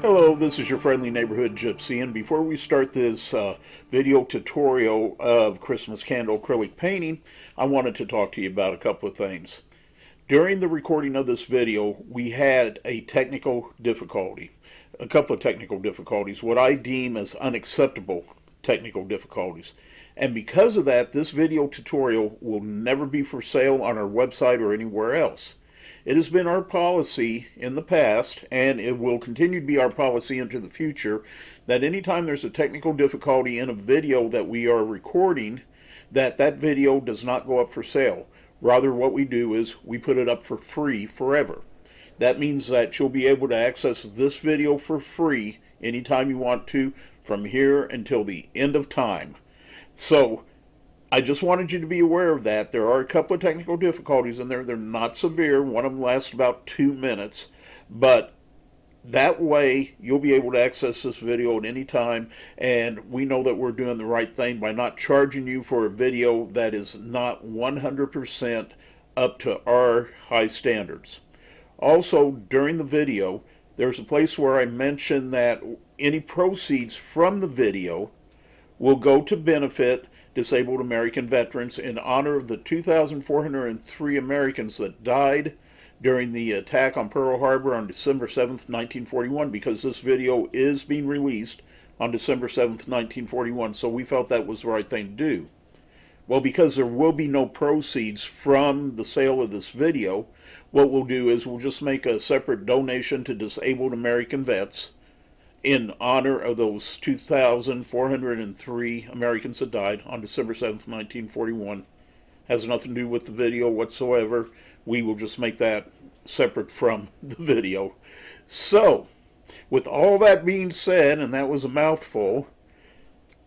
Hello, this is your friendly neighborhood gypsy, and before we start this video tutorial of Christmas candle acrylic painting, I wanted to talk to you about a couple of things. During the recording of this video, we had a couple of technical difficulties, what I deem as unacceptable technical difficulties. And because of that, this video tutorial will never be for sale on our website or anywhere else. It has been our policy in the past, and it will continue to be our policy into the future, that anytime there's a technical difficulty in a video that we are recording, that video does not go up for sale. Rather, what we do is we put it up for free forever. That means that you'll be able to access this video for free anytime you want to, from here until the end of time. So, I just wanted you to be aware of that. There are a couple of technical difficulties in there. They're not severe. One of them lasts about 2 minutes. But that way, you'll be able to access this video at any time. And we know that we're doing the right thing by not charging you for a video that is not 100% up to our high standards. Also, during the video, there's a place where I mention that any proceeds from the video will go to benefit disabled American veterans in honor of the 2,403 Americans that died during the attack on Pearl Harbor on December 7th, 1941, because this video is being released on December 7th, 1941, so we felt that was the right thing to do. Well, because there will be no proceeds from the sale of this video, what we'll do is we'll just make a separate donation to disabled American vets in honor of those 2,403 Americans that died on December 7th, 1941. Has nothing to do with the video whatsoever. We will just make that separate from the video. So, with all that being said, and that was a mouthful,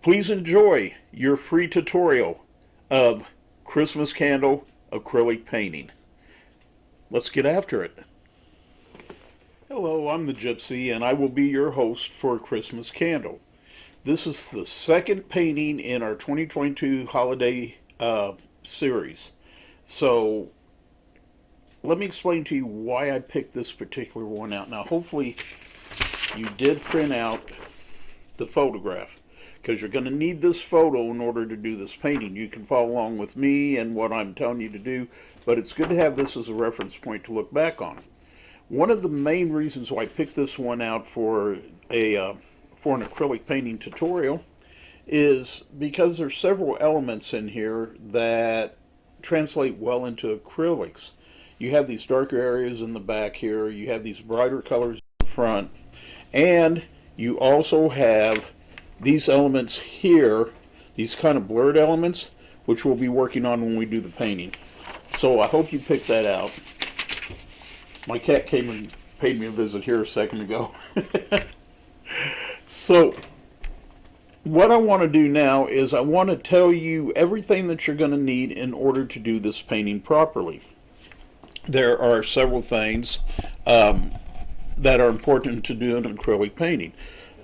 please enjoy your free tutorial of Christmas candle acrylic painting. Let's get after it. Hello, I'm the Gypsy, and I will be your host for Christmas Candle. This is the second painting in our 2022 holiday series. So, let me explain to you why I picked this particular one out. Now, hopefully, you did print out the photograph, because you're going to need this photo in order to do this painting. You can follow along with me and what I'm telling you to do, but it's good to have this as a reference point to look back on. One of the main reasons why I picked this one out for an acrylic painting tutorial is because there's several elements in here that translate well into acrylics. You have these darker areas in the back here, you have these brighter colors in the front, and you also have these elements here, these kind of blurred elements, which we'll be working on when we do the painting. So I hope you picked that out. My cat came and paid me a visit here a second ago. So, what I want to do now is I want to tell you everything that you're going to need in order to do this painting properly. There are several things that are important to do in acrylic painting.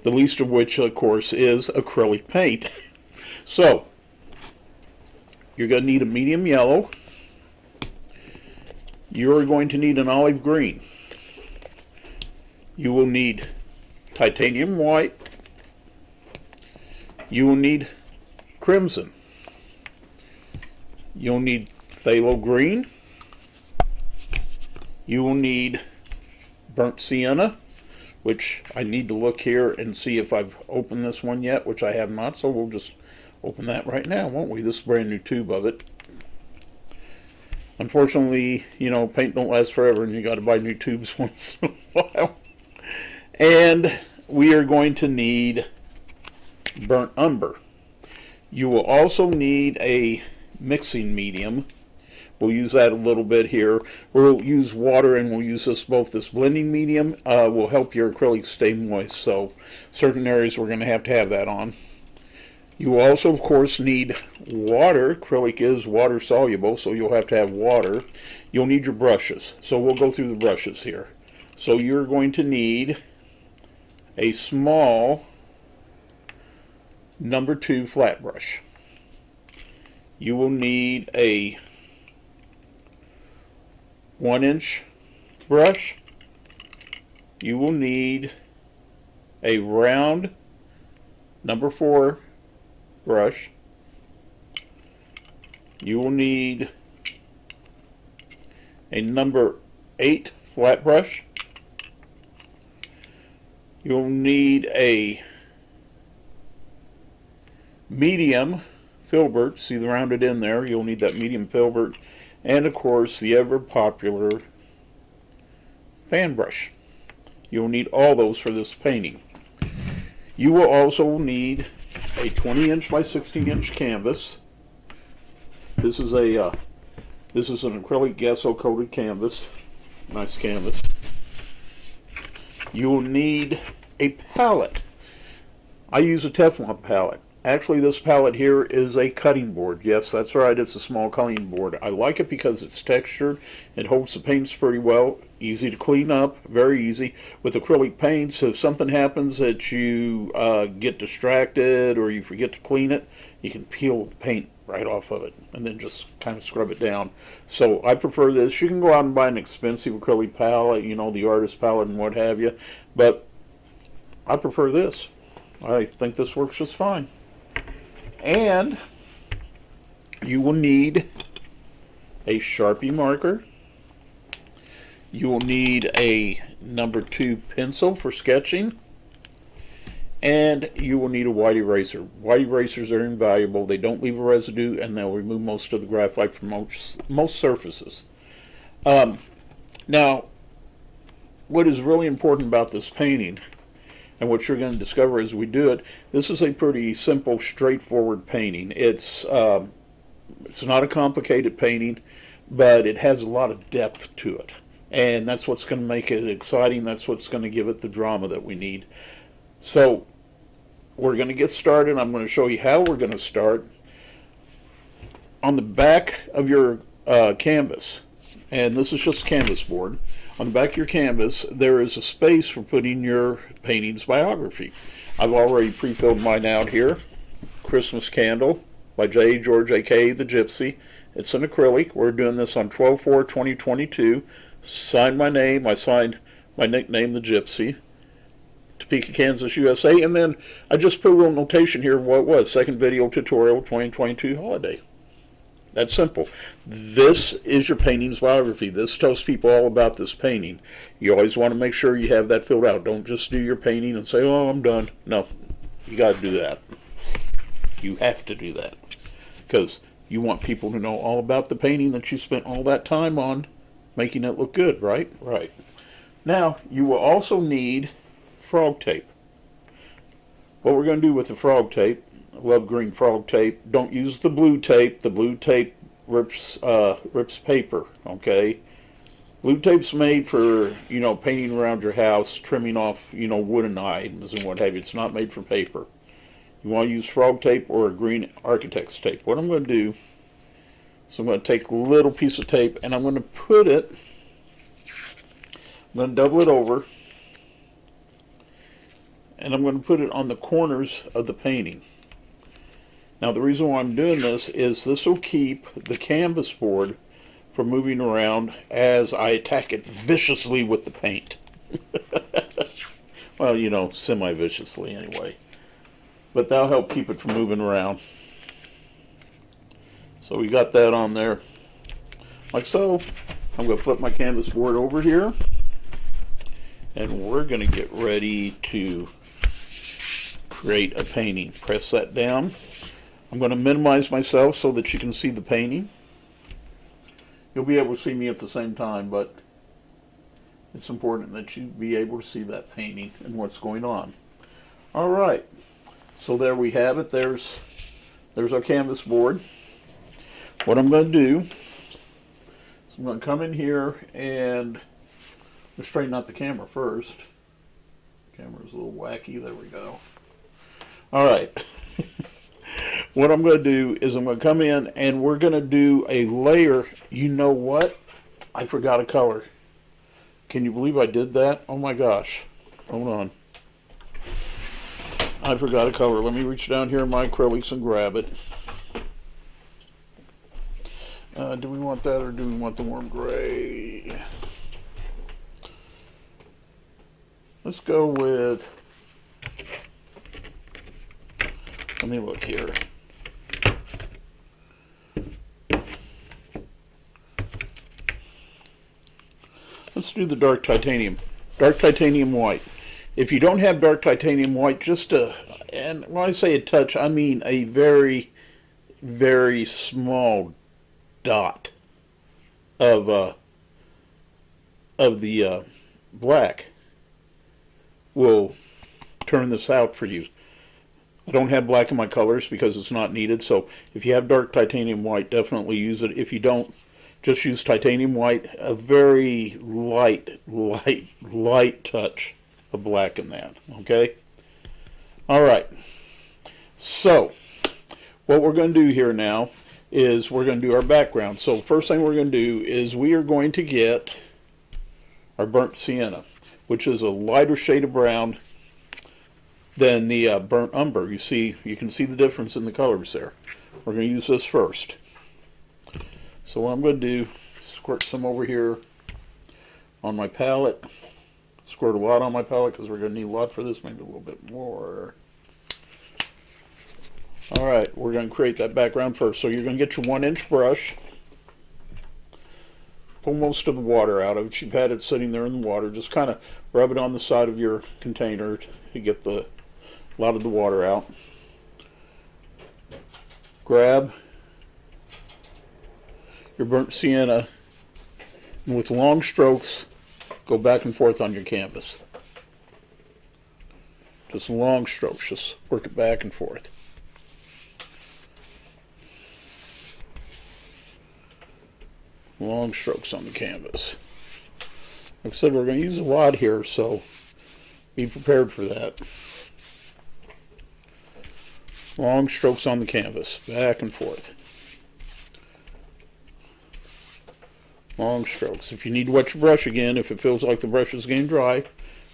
The least of which, of course, is acrylic paint. So, you're going to need a medium yellow. You're going to need an olive green. You will need titanium white. You will need crimson. You'll need phthalo green. You will need burnt sienna, which I need to look here and see if I've opened this one yet, which I have not, so we'll just open that right now, won't we? This is a brand new tube of it. Unfortunately, you know, paint don't last forever and you got to buy new tubes once in a while. And we are going to need burnt umber. You will also need a mixing medium. We'll use that a little bit here. We'll use water and we'll use this blending medium. Will help your acrylic stay moist. So certain areas we're going to have that on. You will also, of course, need water. Acrylic is water soluble, so you'll have to have water. You'll need your brushes. So we'll go through the brushes here. So you're going to need a small number 2 flat brush. You will need a 1-inch brush. You will need a round number 4 brush. You will need a number 8 flat brush. You'll need a medium filbert. See the rounded end there? You'll need that medium filbert. And of course the ever popular fan brush. You'll need all those for this painting. You will also need a 20-inch by 16-inch canvas. This is an acrylic gesso coated canvas. Nice canvas. You will need a palette. I use a Teflon palette. Actually, this palette here is a cutting board. Yes, that's right, it's a small cutting board. I like it because it's textured, it holds the paints pretty well, easy to clean up, very easy. With acrylic paints, if something happens that you get distracted or you forget to clean it, you can peel the paint right off of it and then just kind of scrub it down. So I prefer this. You can go out and buy an expensive acrylic palette, you know, the artist palette and what have you, but I prefer this. I think this works just fine. And you will need a Sharpie marker. You will need a number 2 pencil for sketching. And you will need a white eraser. White erasers are invaluable. They don't leave a residue and they'll remove most of the graphite from most surfaces. Now, what is really important about this painting, and what you're going to discover as we do it, this is a pretty simple, straightforward painting. It's not a complicated painting, but it has a lot of depth to it. And that's what's going to make it exciting. That's what's going to give it the drama that we need. So, we're going to get started. I'm going to show you how we're going to start. On the back of your canvas, and this is just canvas board, on the back of your canvas there is a space for putting your painting's biography. I've already pre-filled mine out here. Christmas Candle by J. George A.K. the Gypsy. It's an acrylic. We're doing this on 12/4/2022. Signed my name. I signed my nickname, the Gypsy. Topeka, Kansas, USA. And then I just put a little notation here of what it was. Second video tutorial 2022 holiday. That's simple. This is your painting's biography. This tells people all about this painting. You always want to make sure you have that filled out. Don't just do your painting and say, oh, I'm done. No, you got to do that. You have to do that. Because you want people to know all about the painting that you spent all that time on, making it look good, right? Right. Now, you will also need frog tape. What we're going to do with the frog tape, I love green frog tape. Don't use the blue tape. The blue tape rips paper, okay? Blue tape's made for, you know, painting around your house, trimming off, you know, wooden items and what have you. It's not made for paper. You want to use frog tape or a green architect's tape. What I'm going to do is I'm going to take a little piece of tape and I'm going to put it, I'm going to double it over, and I'm going to put it on the corners of the painting. Now the reason why I'm doing this is this will keep the canvas board from moving around as I attack it viciously with the paint. Well, you know, semi-viciously anyway. But that'll help keep it from moving around. So we got that on there. Like so. I'm going to flip my canvas board over here. And we're going to get ready to create a painting. Press that down. I'm going to minimize myself so that you can see the painting. You'll be able to see me at the same time, but it's important that you be able to see that painting and what's going on. All right. So there we have it. There's our canvas board. What I'm going to do is I'm going to come in here and straighten out the camera first. Camera's a little wacky. There we go. All right. What I'm going to do is I'm going to come in and we're going to do a layer. You know what? I forgot a color. Can you believe I did that? Oh my gosh. Hold on. I forgot a color. Let me reach down here in my acrylics and grab it. Do we want that or do we want the warm gray? Let's go with Let me look here. Let's do the dark titanium. Dark titanium white. If you don't have dark titanium white, just and when I say a touch, I mean a very, very small dot of the black will turn this out for you. I don't have black in my colors because it's not needed, so if you have dark titanium white, definitely use it. If you don't, just use titanium white, a very light touch of black in that, okay? All right, so what we're going to do here now is we're going to do our background. So first thing we're going to do is we are going to get our burnt sienna, which is a lighter shade of brown than the burnt umber. You can see the difference in the colors there. We're going to use this first. So what I'm going to do, squirt some over here on my palette. Squirt a lot on my palette because we're going to need a lot for this, maybe a little bit more. Alright, we're going to create that background first. So you're going to get your 1-inch brush. Pull most of the water out of it. You've had it sitting there in the water. Just kind of rub it on the side of your container to get a lot of the water out. Grab your burnt sienna and with long strokes go back and forth on your canvas. Just long strokes, just work it back and forth. Long strokes on the canvas. Like I said, we're going to use a lot here, so be prepared for that. Long strokes on the canvas, back and forth. Long strokes. If you need to wet your brush again, if it feels like the brush is getting dry,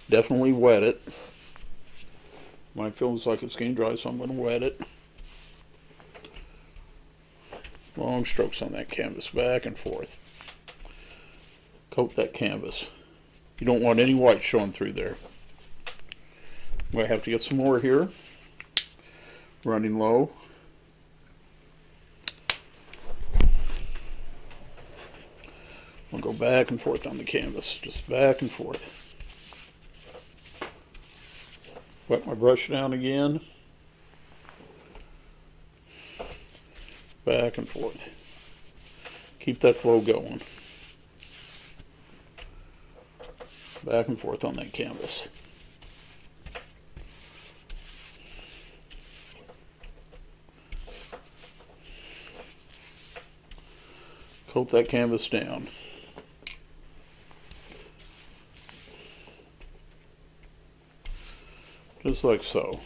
definitely wet it. Mine feels like it's getting dry, so I'm going to wet it. Long strokes on that canvas, back and forth. Coat that canvas. You don't want any white showing through there. I'm going to have to get some more here. Running low. I'll go back and forth on the canvas, just back and forth. Wet my brush down again. Back and forth. Keep that flow going. Back and forth on that canvas. Coat that canvas down. Just like so.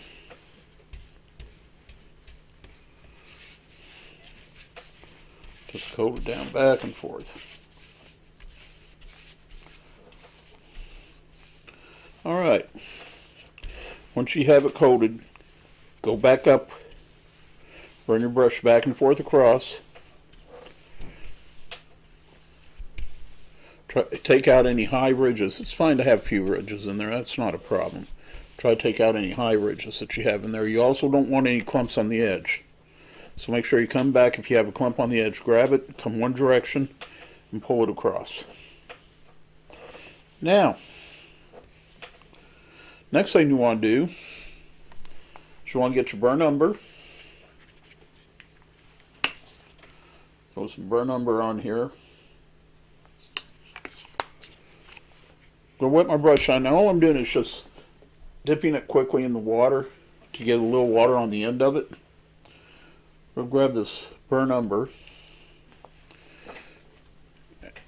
Just coat it down back and forth. Alright. Once you have it coated, go back up, run your brush back and forth across. Take out any high ridges. It's fine to have a few ridges in there, that's not a problem. Try to take out any high ridges that you have in there. You also don't want any clumps on the edge. So make sure you come back. If you have a clump on the edge, grab it, come one direction, and pull it across. Now, next thing you want to do is you want to get your burnt umber. Throw some burnt umber on here. Go wet my brush on. Now all I'm doing is just dipping it quickly in the water to get a little water on the end of it. We'll grab this burnt umber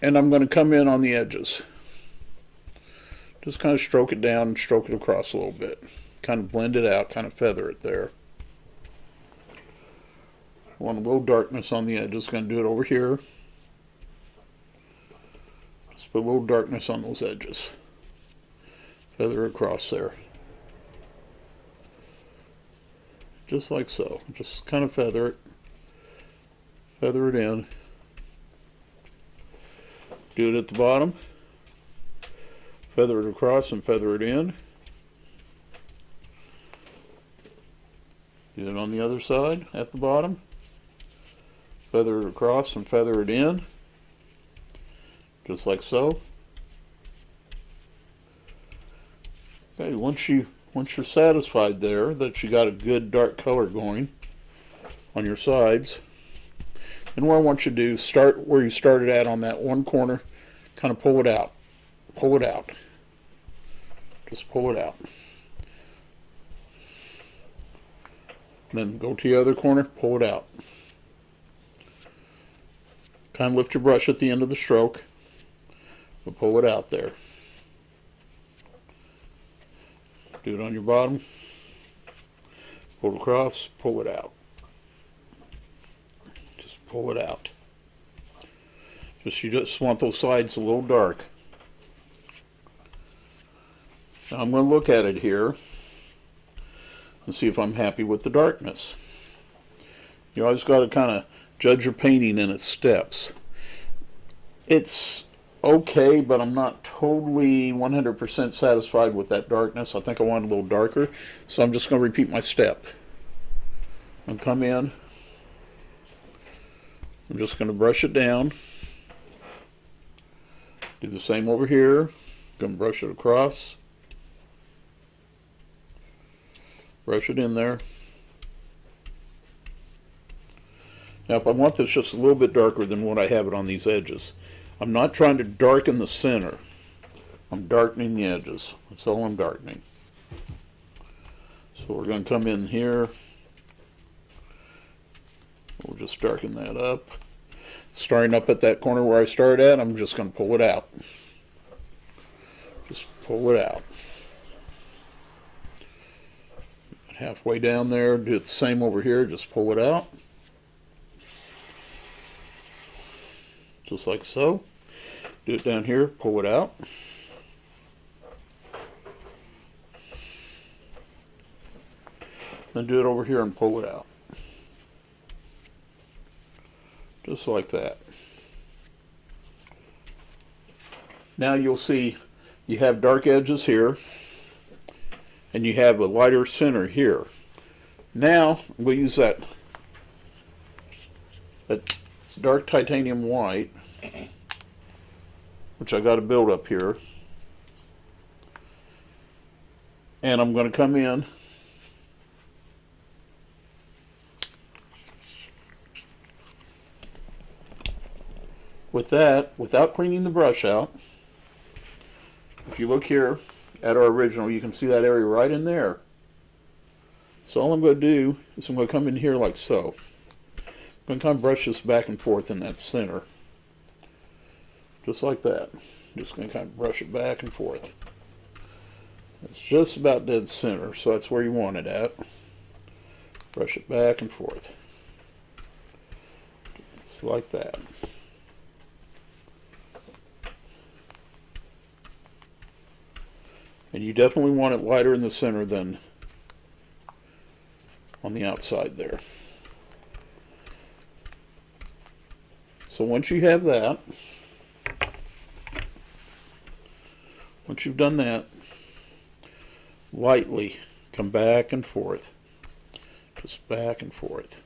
and I'm going to come in on the edges. Just kind of stroke it down and stroke it across a little bit. Kind of blend it out, kind of feather it there. I want a little darkness on the edges. Going to do it over here. Just put a little darkness on those edges. Feather across there. Just like so. Just kind of feather it. Feather it in. Do it at the bottom. Feather it across and feather it in. Do it on the other side at the bottom. Feather it across and feather it in, just like so. Okay, once you're satisfied there that you got a good dark color going on your sides, then what I want you to do, start where you started at on that one corner, kind of pull it out. Pull it out. Just pull it out. Then go to the other corner, pull it out. Kind of lift your brush at the end of the stroke, but pull it out there. Do it on your bottom. Pull it across, pull it out. Just pull it out. You just want those sides a little dark. Now I'm going to look at it here and see if I'm happy with the darkness. You always got to kind of judge your painting in its steps. It's okay, but I'm not totally 100% satisfied with that darkness. I think I want it a little darker, so I'm just going to repeat my step. I'll come in. I'm just going to brush it down. Do the same over here. Going to brush it across. Brush it in there. Now if I want this just a little bit darker than what I have it on these edges, I'm not trying to darken the center. I'm darkening the edges. That's all I'm darkening. So we're going to come in here. We'll just darken that up. Starting up at that corner where I started at, I'm just going to pull it out. Just pull it out. Halfway down there, do it the same over here, just pull it out. Just like so. Do it down here, pull it out. Then do it over here and pull it out. Just like that. Now you'll see you have dark edges here and you have a lighter center here. Now we'll use that dark titanium white, which I got to build up here, and I'm going to come in with that without cleaning the brush out. If you look here at our original, you can see that area right in there. So all I'm going to do is I'm going to come in here like so. I'm going to kind of brush this back and forth in that center. Just like that. Just going to kind of brush it back and forth. It's just about dead center, so that's where you want it at. Brush it back and forth. Just like that. And you definitely want it lighter in the center than on the outside there. So once you have that, once you've done that, lightly come back and forth. Just back and forth,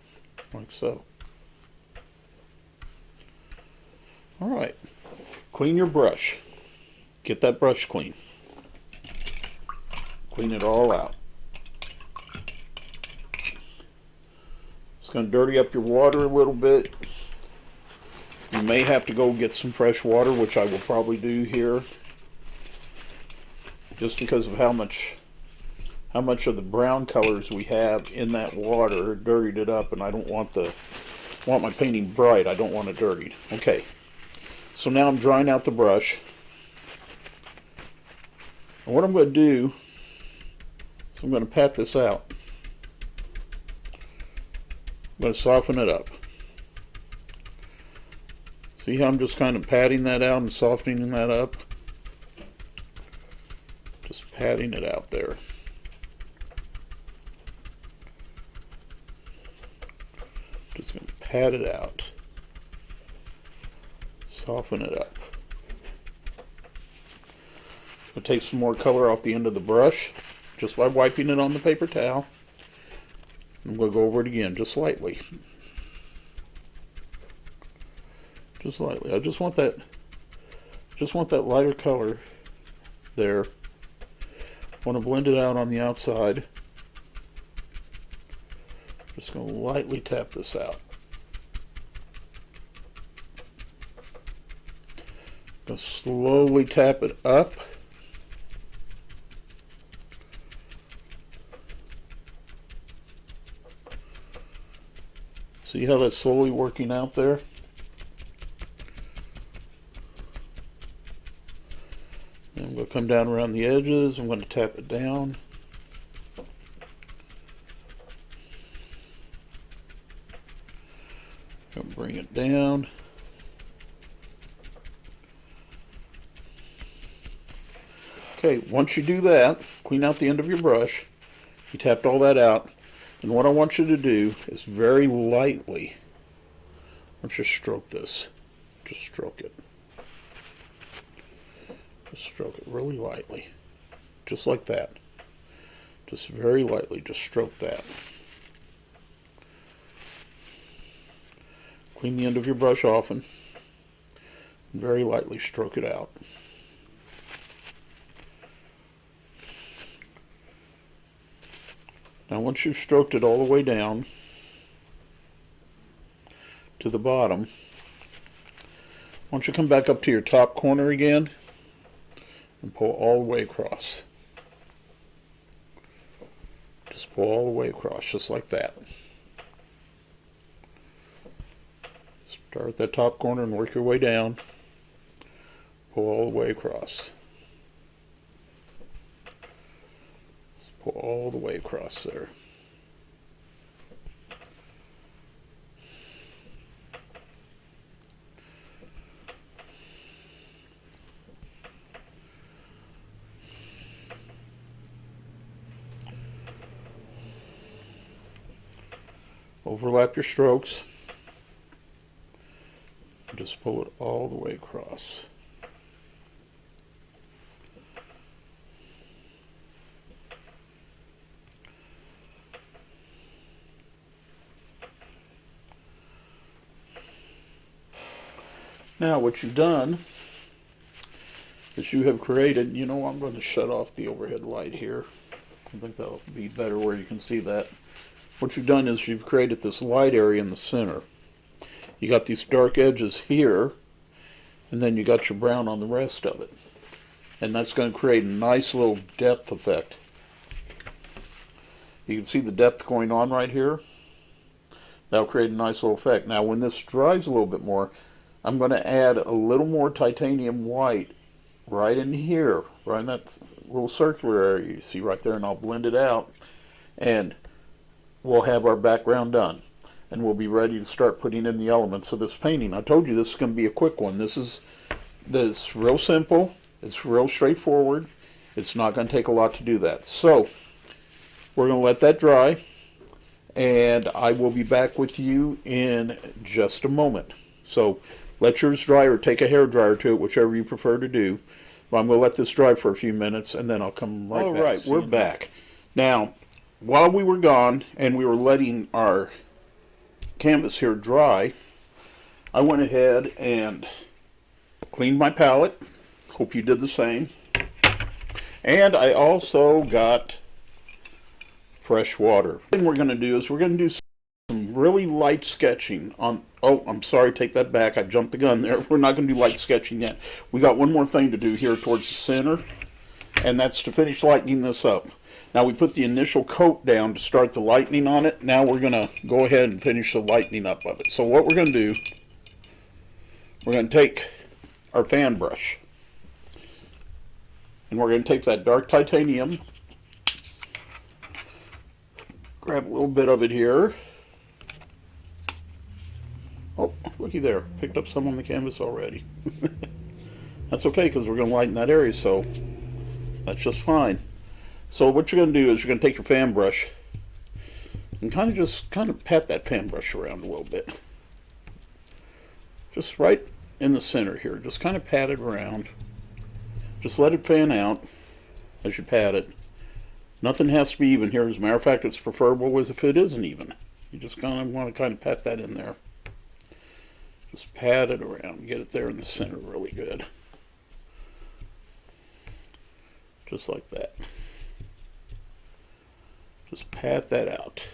like so. Alright, clean your brush. Get that brush clean. Clean it all out. It's going to dirty up your water a little bit. You may have to go get some fresh water, which I will probably do here, just because of how much of the brown colors we have in that water dirtied it up, and I don't want my painting bright. I don't want it dirtied. Okay, so now I'm drying out the brush, and what I'm going to do is I'm going to pat this out. I'm going to soften it up. See how I'm just kind of patting that out and softening that up? Just patting it out there. Just going to pat it out. Soften it up. I'll take some more color off the end of the brush just by wiping it on the paper towel. And we'll go over it again, just lightly. Just lightly. I just want that lighter color there. Want to blend it out on the outside. Just going to lightly tap this out. Going to slowly tap it up. See how that's slowly working out there? And I'm going to come down around the edges. I'm going to tap it down. I'm going to bring it down. Okay, once you do that, clean out the end of your brush. You tapped all that out. And what I want you to do is very lightly, let's just stroke this. Just stroke it. Just stroke it really lightly. Just like that. Just very lightly, just stroke that. Clean the end of your brush off and very lightly stroke it out. Now once you've stroked it all the way down to the bottom, once you come back up to your top corner again and pull all the way across. Just pull all the way across, just like that. Start at that top corner and work your way down. Pull all the way across. Pull all the way across there. Overlap your strokes. Just pull it all the way across. Now what you've done is you have created, you know, I'm going to shut off the overhead light here. I think that'll be better where you can see that. What you've done is you've created this light area in the center. You got these dark edges here, and then you got your brown on the rest of it. And that's going to create a nice little depth effect. You can see the depth going on right here. That'll create a nice little effect. Now when this dries a little bit more, I'm going to add a little more titanium white right in here, right in that little circular area you see right there, and I'll blend it out, and we'll have our background done, and we'll be ready to start putting in the elements of this painting. I told you this is going to be a quick one. This is real simple. It's real straightforward. It's not going to take a lot to do that. So we're going to let that dry, and I will be back with you in just a moment. So let yours dry, or take a hair dryer to it, whichever you prefer to do. But I'm going to let this dry for a few minutes, and then I'll come right back. All right, we're back. Now, while we were gone and we were letting our canvas here dry, I went ahead and cleaned my palette. Hope you did the same. And I also got fresh water. The thing we're going to do is we're going to do some really light sketching on, oh, I'm sorry, take that back. I jumped the gun there. We're not going to do light sketching yet. We got one more thing to do here towards the center, and that's to finish lightening this up. Now we put the initial coat down to start the lightening on it. Now we're going to go ahead and finish the lightening up of it. So what we're going to do, we're going to take our fan brush, and we're going to take that dark titanium, grab a little bit of it here. Oh, looky there, picked up some on the canvas already. That's okay, because we're going to lighten that area, so that's just fine. So what you're going to do is you're going to take your fan brush and kind of pat that fan brush around a little bit. Just right in the center here. Just kind of pat it around. Just let it fan out as you pat it. Nothing has to be even here. As a matter of fact, it's preferable if it isn't even. You just want to pat that in there. Just pat it around. Get it there in the center really good. Just like that. Just pat that out.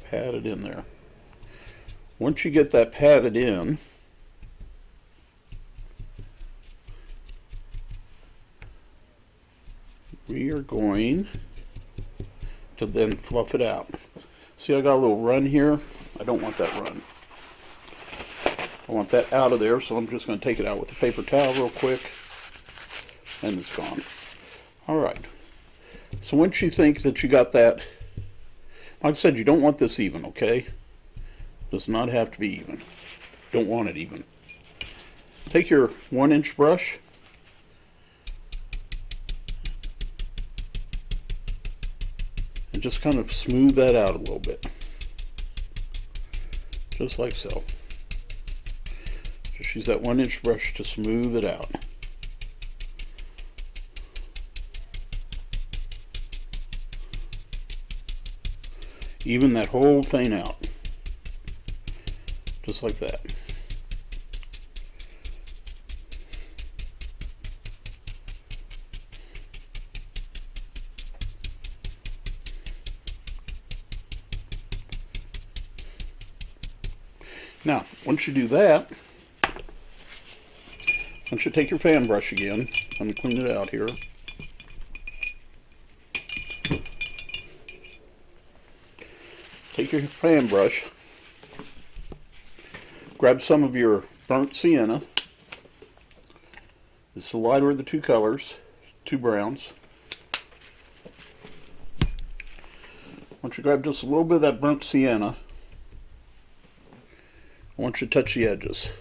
Pat it in there. Once you get that patted in, we are going to then fluff it out. See, I got a little run here. I don't want that run. I want that out of there, so I'm just going to take it out with a paper towel real quick, and it's gone. Alright, so once you think that you got that, like I said, you don't want this even, okay? Does not have to be even. Don't want it even. Take your 1-inch brush and just kind of smooth that out a little bit. Just like so. Just use that 1-inch brush to smooth it out. Even that whole thing out. Just like that. Now, once you do that, once you take your fan brush again, let me clean it out here. Take your fan brush, grab some of your burnt sienna. It's the lighter of the two colors, two browns. Once you grab just a little bit of that burnt sienna, I want you to touch the edges.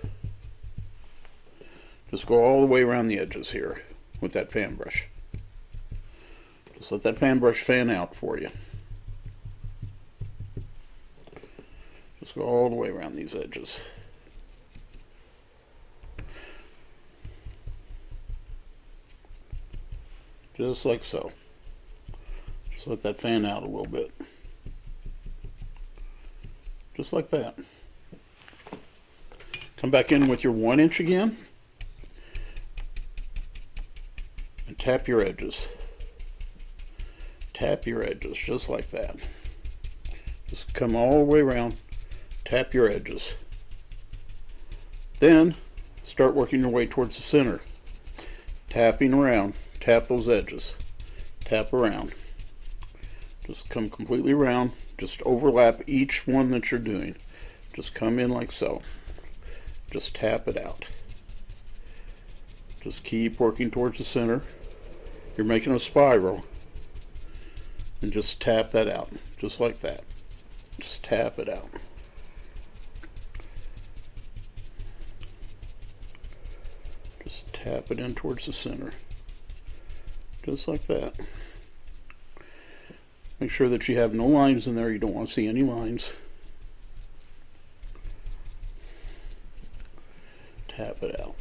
Just go all the way around the edges here with that fan brush. Just let that fan brush fan out for you. Just go all the way around these edges. Just like so. Just let that fan out a little bit. Just like that. Come back in with your 1-inch again and tap your edges. Tap your edges just like that. Just come all the way around, tap your edges. Then start working your way towards the center. Tapping around, tap those edges. Tap around. Just come completely around. Just overlap each one that you're doing. Just come in like so. Just tap it out. Just keep working towards the center. You're making a spiral. And just tap that out. Just like that. Just tap it out. Just tap it in towards the center. Just like that. Make sure that you have no lines in there. You don't want to see any lines. Tap it out.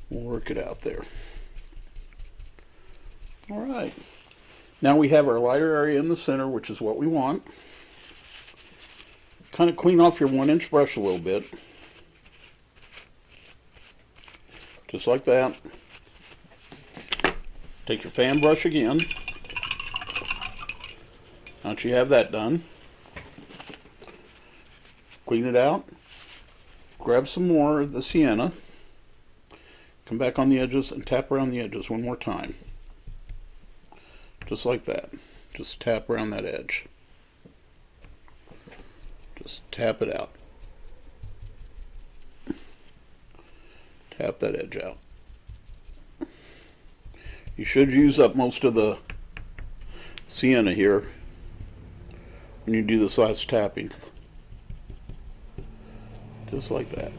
We'll work it out there. Alright. Now we have our lighter area in the center, which is what we want. Kind of clean off your 1-inch brush a little bit. Just like that. Take your fan brush again. Once you have that done, clean it out. Grab some more of the sienna. Come back on the edges and tap around the edges one more time. Just like that. Just tap around that edge. Just tap it out. Tap that edge out. You should use up most of the sienna here when you do this last tapping. Just like that.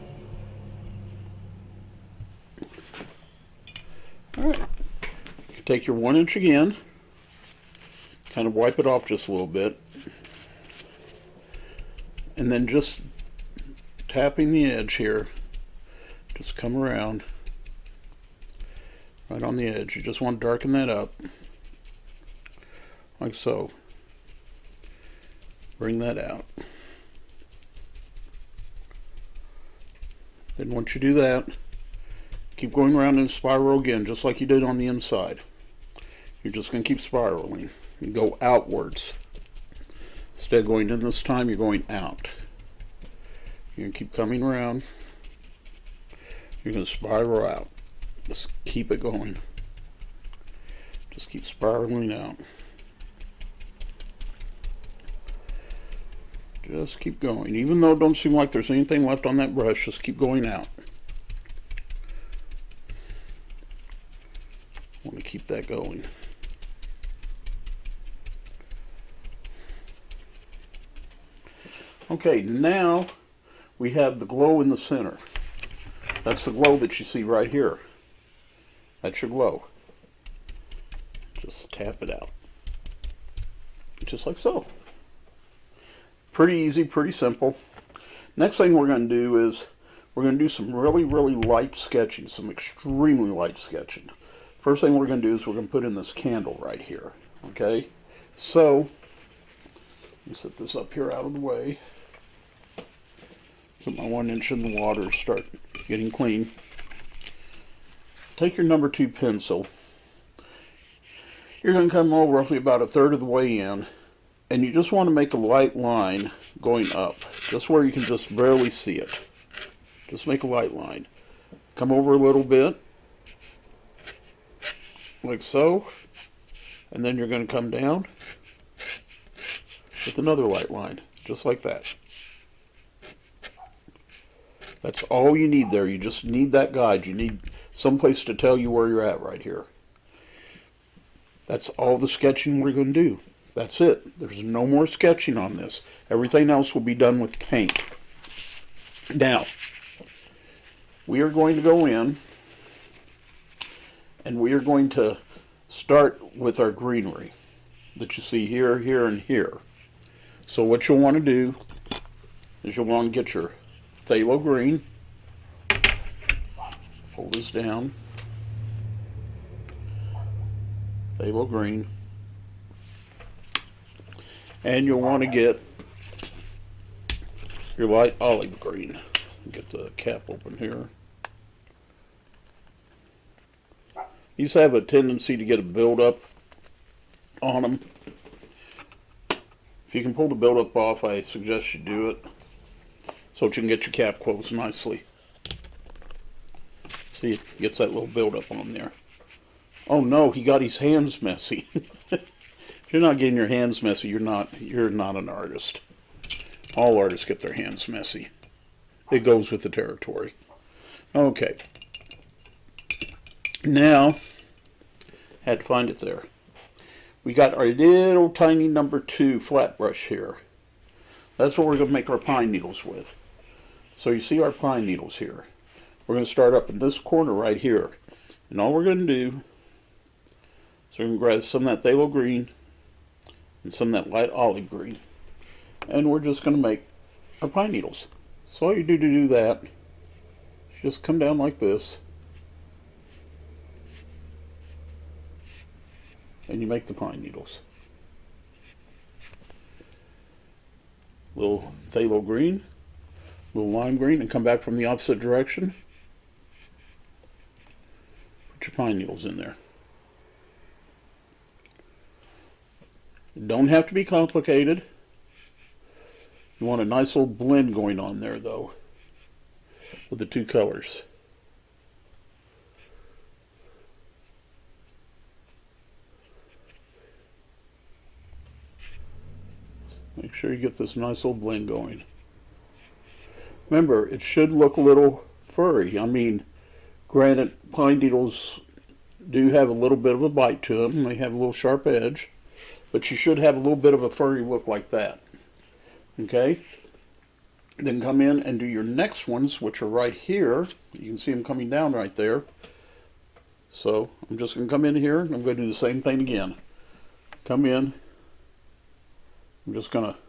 Alright. Take your 1-inch again. Kind of wipe it off just a little bit. And then just tapping the edge here. Just come around right on the edge. You just want to darken that up like so. Bring that out. Then once you do that, keep going around in a spiral again, just like you did on the inside. You're just going to keep spiraling and go outwards. Instead of going in this time, you're going out. You're going to keep coming around. You're going to spiral out. Just keep it going. Just keep spiraling out. Just keep going. Even though it don't seem like there's anything left on that brush, just keep going out. Want to keep that going. Okay, now we have the glow in the center. That's the glow that you see right here. That's your glow. Just tap it out. Just like so. Pretty easy, pretty simple. Next thing we're going to do is we're going to do some really, really light sketching, some extremely light sketching. First thing we're going to do is we're going to put in this candle right here. Okay? So, let me set this up here out of the way. Put my 1 inch in the water, start getting clean. Take your number 2 pencil. You're going to come over roughly about 1/3 of the way in, and you just want to make a light line going up, just where you can just barely see it. Just make a light line. Come over a little bit, like so, and then you're going to come down with another light line, just like that. That's all you need there. You just need that guide. You need someplace to tell you where you're at right here. That's all the sketching we're going to do. That's it. There's no more sketching on this. Everything else will be done with paint. Now, we are going to go in and we are going to start with our greenery that you see here, here, and here. So what you'll want to do is you'll want to get your phthalo green, pull this down, phthalo green, and you'll want to get your light olive green. Get the cap open here. These have a tendency to get a buildup on them. If you can pull the buildup off, I suggest you do it so that you can get your cap closed nicely. See, it gets that little buildup on there. Oh no, he got his hands messy. If you're not getting your hands messy, you're not an artist. All artists get their hands messy. It goes with the territory. Okay. Now, had to find it there. We got our little tiny number 2 flat brush here. That's what we're going to make our pine needles with. So you see our pine needles here. We're going to start up in this corner right here. And all we're going to do is we're going to grab some of that phthalo green and some of that light olive green. And we're just going to make our pine needles. So all you do to do that is just come down like this. And you make the pine needles. Little phthalo green, little lime green, and come back from the opposite direction. Put your pine needles in there. It don't have to be complicated. You want a nice little blend going on there though, with the 2 colors. Make sure you get this nice little blend going. Remember, it should look a little furry. I mean, granted, pine needles do have a little bit of a bite to them. They have a little sharp edge. But you should have a little bit of a furry look like that. Okay? Then come in and do your next ones, which are right here. You can see them coming down right there. So, I'm just going to come in here, and I'm going to do the same thing again. Come in. I'm just going to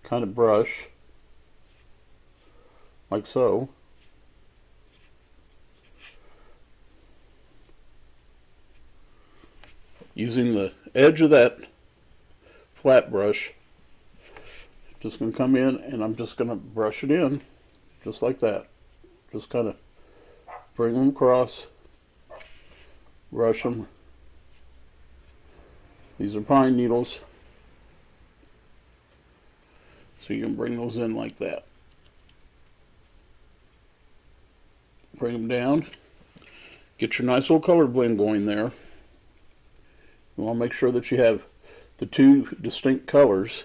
kind of brush like so. Using the edge of that flat brush, just going to come in and I'm just going to brush it in just like that. Just kind of bring them across, brush them. These are pine needles, so you can bring those in like that. Bring them down, get your nice little color blend going there. You want to make sure that you have the two distinct colors,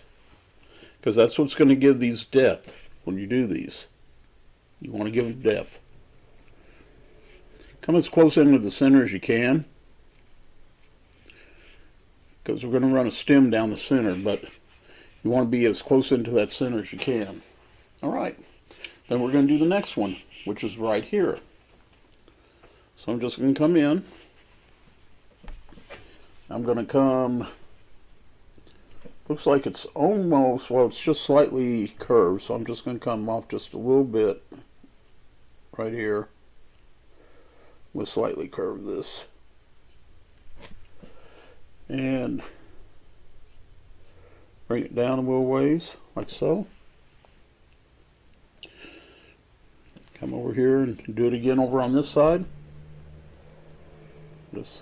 because that's what's going to give these depth when you do these. You want to give them depth. Come as close into the center as you can, because we're going to run a stem down the center, but you want to be as close into that center as you can. Alright, then we're going to do the next one, which is right here. So I'm just going to come in. I'm going to come, looks like it's almost, well, it's just slightly curved, so I'm just going to come off just a little bit right here. We'll slightly curve this. And bring it down a little ways, like so. Come over here and do it again over on this side. Just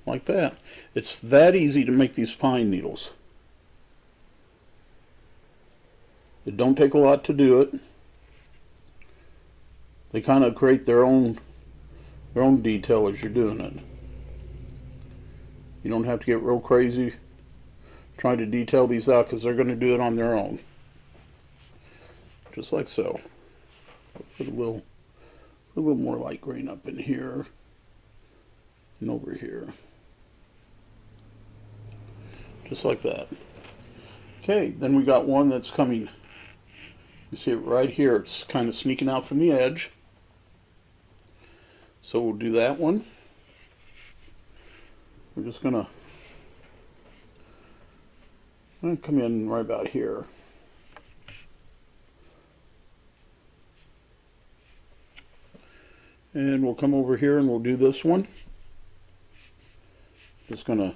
like that. It's that easy to make these pine needles. It don't take a lot to do it. They kind of create their own detail as you're doing it. You don't have to get real crazy trying to detail these out, because they're going to do it on their own. Just like so. Put a little more light green up in here and over here. Just like that. Okay, then we got one that's coming. You see it right here. It's kind of sneaking out from the edge. So we'll do that one. We're just going to come in right about here. And we'll come over here and we'll do this one. Just going to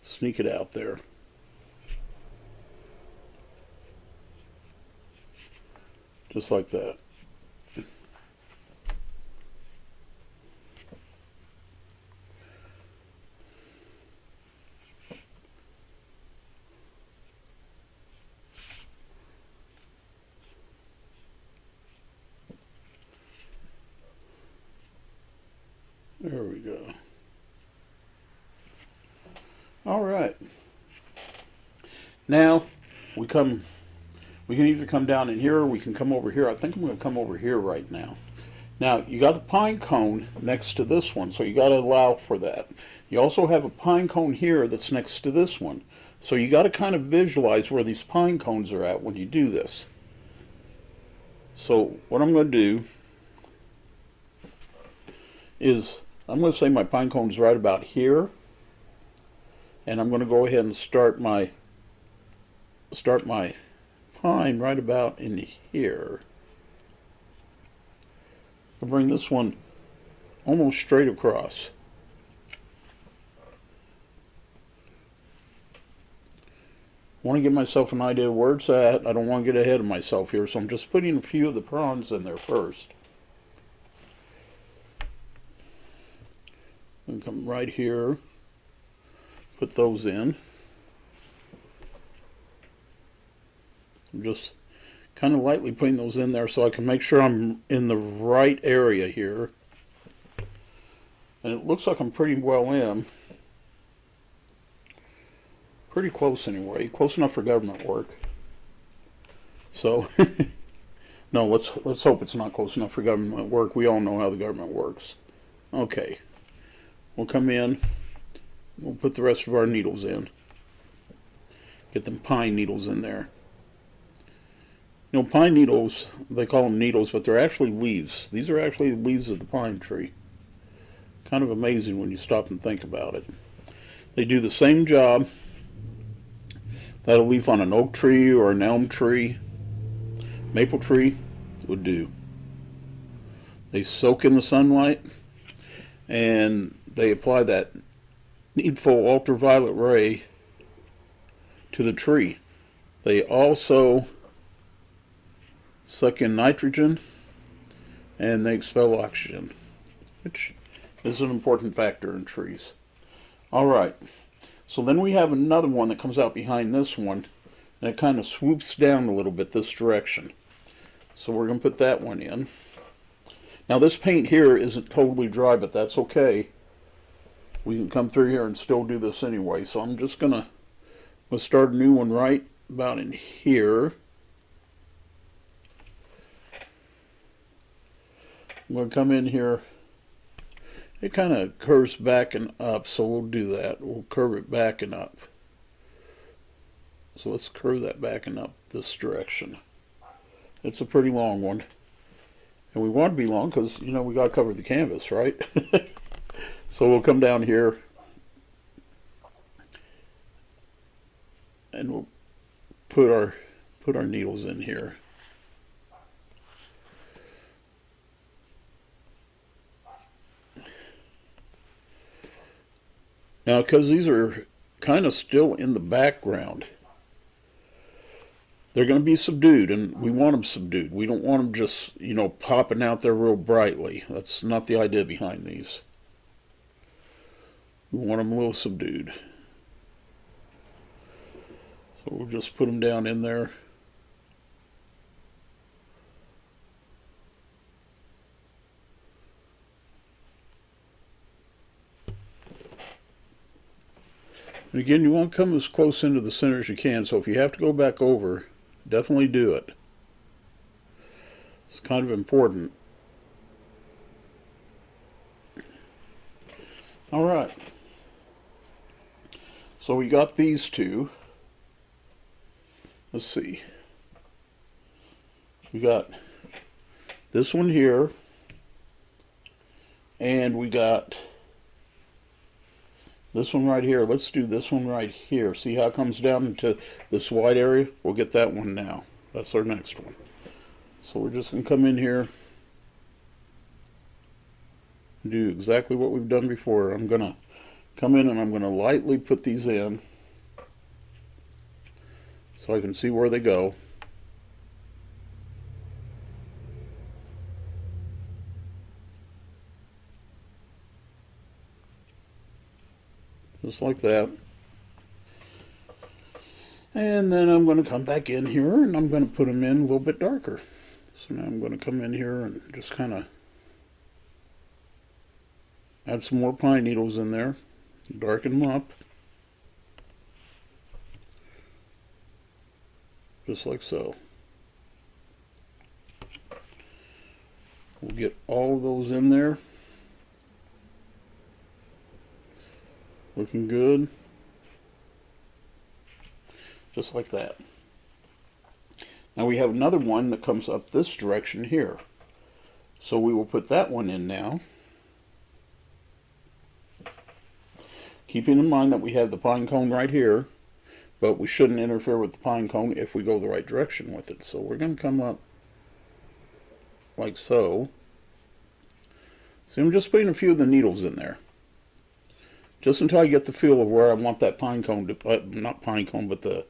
sneak it out there. Just like that. There we go. All right. Now we can either come down in here or we can come over here. I think I'm going to come over here right now. Now you got the pine cone next to this one, so you got to allow for that. You also have a pine cone here that's next to this one. So you got to kind of visualize where these pine cones are at when you do this. So what I'm going to do is I'm going to say my pine cone's right about here, and I'm going to go ahead and start my pine right about in here. I'll bring this one almost straight across. I want to give myself an idea of where it's at. I don't want to get ahead of myself here, so I'm just putting a few of the prawns in there first. And come right here, put those in. I'm just kind of lightly putting those in there so I can make sure I'm in the right area here. And it looks like I'm pretty well in. Pretty close anyway, close enough for government work. So, no, let's hope it's not close enough for government work. We all know how the government works. Okay. We'll come in, we'll put the rest of our needles in. Get them pine needles in there. You know, pine needles, they call them needles, but they're actually leaves. These are actually leaves of the pine tree. Kind of amazing when you stop and think about it. They do the same job, That'll leaf on an oak tree or an elm tree, maple tree would do. They soak in the sunlight and they apply that needful ultraviolet ray to the tree. They also suck in nitrogen and they expel oxygen, which is an important factor in trees. Alright, so then we have another one that comes out behind this one, and it kind of swoops down a little bit this direction. So we're going to put that one in. Now this paint here isn't totally dry, but that's okay. We can come through here and still do this anyway. So I'm just going to start a new one right about in here. I'm going to come in here. It kind of curves back and up, so we'll do that. We'll curve it back and up. So let's curve that back and up this direction. It's a pretty long one. And we want to be long because, you know, we got to cover the canvas, right? So we'll come down here and we'll put our needles in here. Now, because these are kind of still in the background, they're going to be subdued, and we want them subdued. We don't want them just, you know, popping out there real brightly. That's not the idea behind these. We want them a little subdued. So we'll just put them down in there. And again, you want to come as close into the center as you can, so if you have to go back over, definitely do it. It's kind of important. Alright. So we got these two. Let's see. We got this one here, and we got this one right here. Let's do this one right here. See how it comes down into this white area? We'll get that one now. That's our next one. So we're just going to come in here and do exactly what we've done before. I'm going to come in and I'm going to lightly put these in so I can see where they go. Just like that. And then I'm going to come back in here and I'm going to put them in a little bit darker. So now I'm going to come in here and just kind of add some more pine needles in there, darken them up, just like so. We'll get all of those in there. Looking good. Just like that. Now we have another one that comes up this direction here. So we will put that one in now. Keeping in mind that we have the pine cone right here, but we shouldn't interfere with the pine cone if we go the right direction with it. So we're going to come up like so. So I'm just putting a few of the needles in there, just until I get the feel of where I want that pine cone to, not pine cone, but the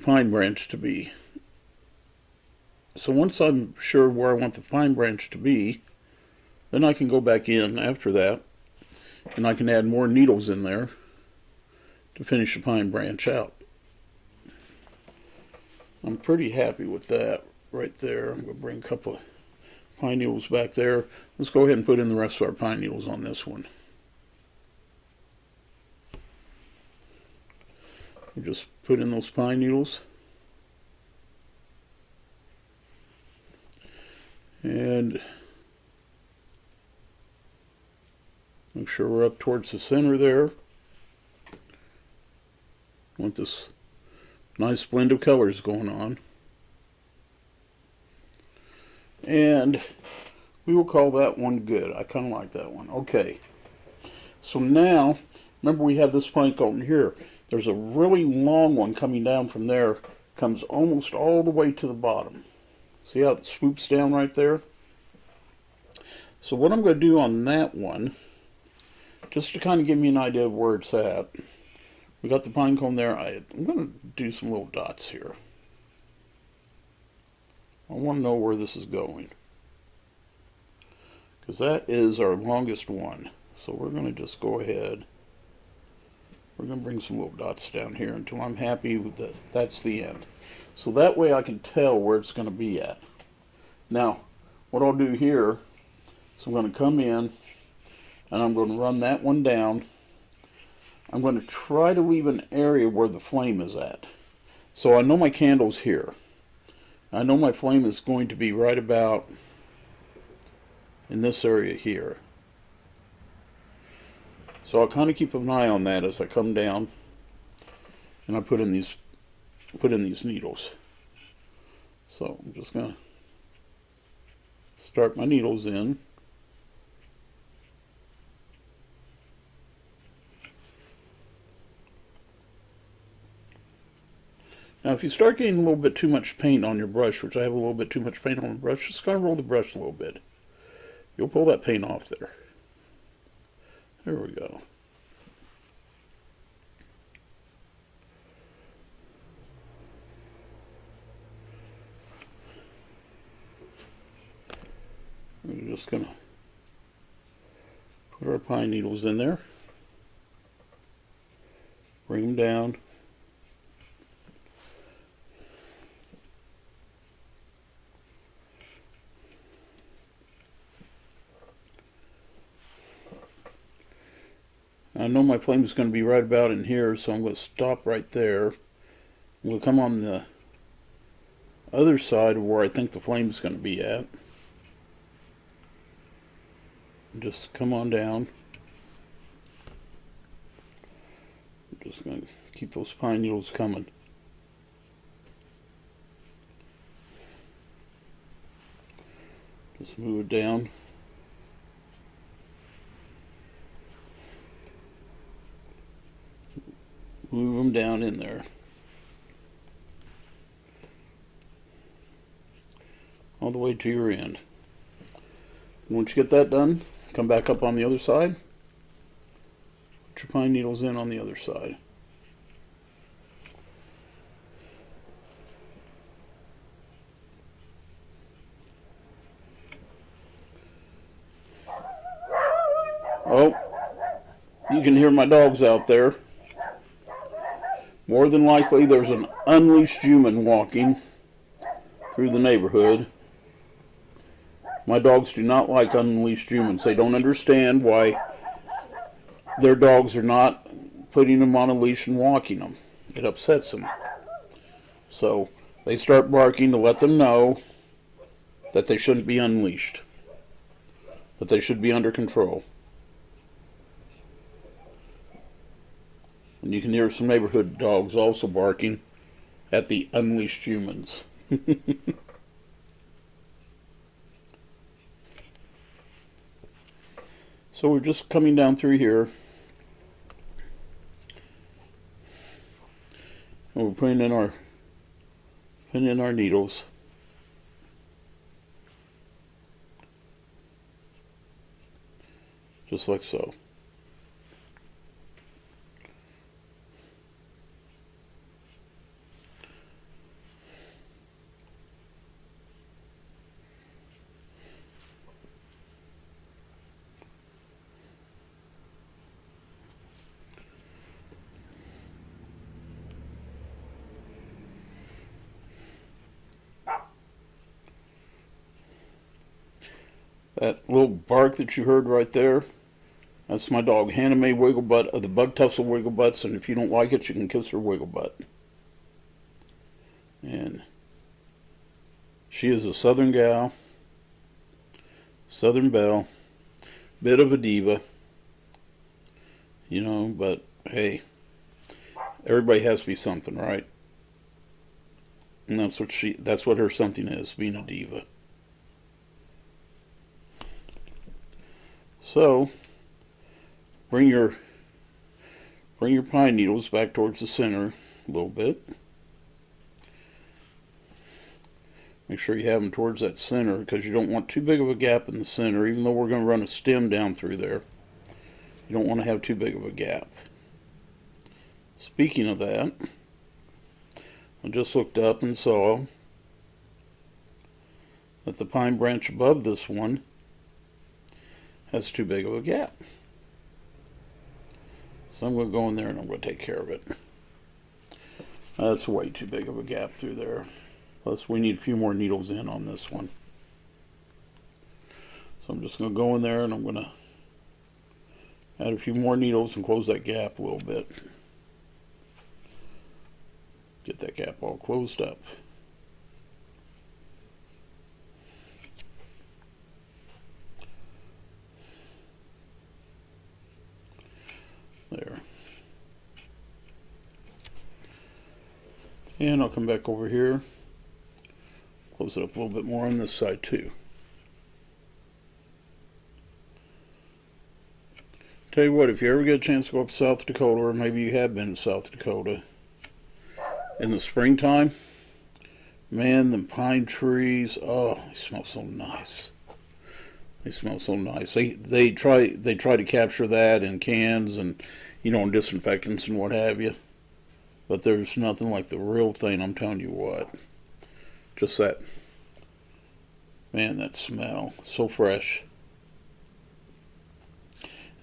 pine branch to be. So once I'm sure where I want the pine branch to be, then I can go back in after that, and I can add more needles in there to finish the pine branch out. I'm pretty happy with that right there. I'm going to bring a couple of pine needles back there. Let's go ahead and put in the rest of our pine needles on this one. We just put in those pine needles. And make sure we're up towards the center there. Want this nice blend of colors going on. And we will call that one good. I kind of like that one. Okay. So now, remember we have this pine cone here. There's a really long one coming down from there, comes almost all the way to the bottom. See how it swoops down right there? So what I'm going to do on that one, just to kind of give me an idea of where it's at, we got the pine cone there. I'm going to do some little dots here. I want to know where this is going, because that is our longest one. So we're going to just go ahead. We're going to bring some little dots down here until I'm happy with that's the end. So that way I can tell where it's going to be at. Now, what I'll do here is I'm going to come in and I'm going to run that one down. I'm going to try to leave an area where the flame is at. So I know my candle's here. I know my flame is going to be right about in this area here. So I'll kind of keep an eye on that as I come down and I put in these needles. So I'm just going to start my needles in. Now if you start getting a little bit too much paint on your brush, which I have a little bit too much paint on the brush, just kind of roll the brush a little bit. You'll pull that paint off there. There we go. We're just going to put our pine needles in there. Bring them down. I know my flame is going to be right about in here, so I'm going to stop right there. We'll come on the other side of where I think the flame is going to be at. Just come on down. I'm just going to keep those pine needles coming. Just move it down. Move them down in there. All the way to your end. And once you get that done, come back up on the other side. Put your pine needles in on the other side. Oh, you can hear my dogs out there. More than likely there's an unleashed human walking through the neighborhood. My dogs do not like unleashed humans. They don't understand why their dogs are not putting them on a leash and walking them. It upsets them. So they start barking to let them know that they shouldn't be unleashed, that they should be under control. And you can hear some neighborhood dogs also barking at the unleashed humans. So we're just coming down through here. And we're putting in our needles. Just like so. That little bark that you heard right there, that's my dog Hannah Mae Wigglebutt of the Bug Tussle Wigglebutts, and if you don't like it, you can kiss her Wigglebutt. And she is a southern gal, southern belle, bit of a diva, you know, but hey, everybody has to be something, right? And that's what her something is, being a diva. So bring your Bring your pine needles back towards the center a little bit. Make sure you have them towards that center because you don't want too big of a gap in the center, even though we're going to run a stem down through there. You don't want to have too big of a gap. Speaking of that, I just looked up and saw that the pine branch above this one has too big of a gap. So I'm going to go in there and I'm going to take care of it. That's way too big of a gap through there. Plus we need a few more needles in on this one. So I'm just going to go in there and I'm going to add a few more needles and close that gap a little bit. Get that gap all closed up. There. And I'll come back over here, close it up a little bit more on this side too. Tell you what, if you ever get a chance to go up to South Dakota, or maybe you have been to South Dakota in the springtime, man, the pine trees, oh, they smell so nice. They smell so nice. They try to capture that in cans and, you know, in disinfectants and what have you. But there's nothing like the real thing, I'm telling you what. Just that, man, that smell, so fresh.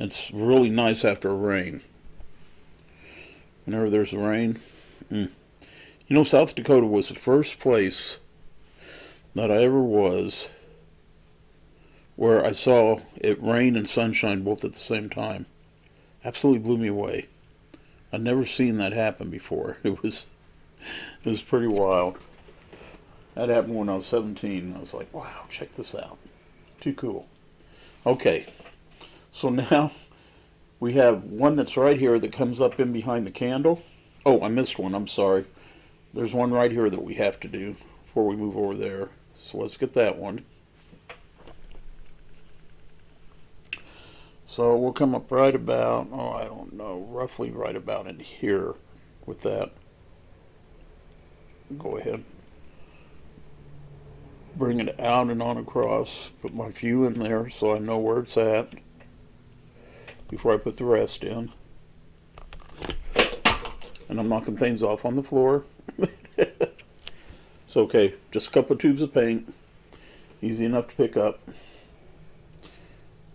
It's really nice after rain. Whenever there's rain. You know, South Dakota was the first place that I ever was where I saw it rain and sunshine both at the same time. Absolutely blew me away. I'd never seen that happen before. It was pretty wild. That happened when I was 17. I was like, wow, check this out. Too cool. Okay, so now we have one that's right here that comes up in behind the candle. Oh, I missed one, I'm sorry. There's one right here that we have to do before we move over there. So let's get that one. So we'll come up right about, oh, I don't know, roughly right about in here with that. Go ahead. Bring it out and on across. Put my view in there so I know where it's at before I put the rest in. And I'm knocking things off on the floor. It's okay. Just a couple of tubes of paint. Easy enough to pick up.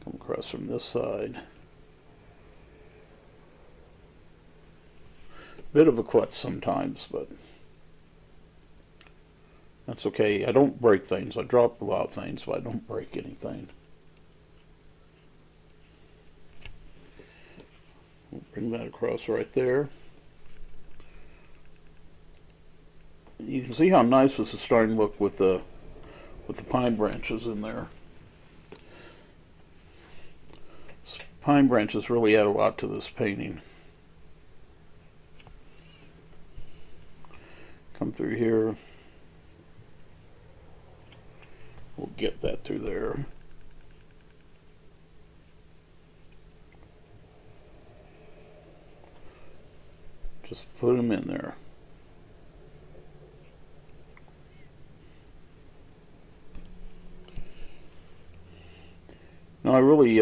Come across from this side. Bit of a klutz sometimes, but that's okay. I don't break things. I drop a lot of things, but I don't break anything. We'll bring that across right there. You can see how nice this is starting to look with the pine branches in there. Pine branches really add a lot to this painting. Come through here. We'll get that through there. Just put them in there. Now I really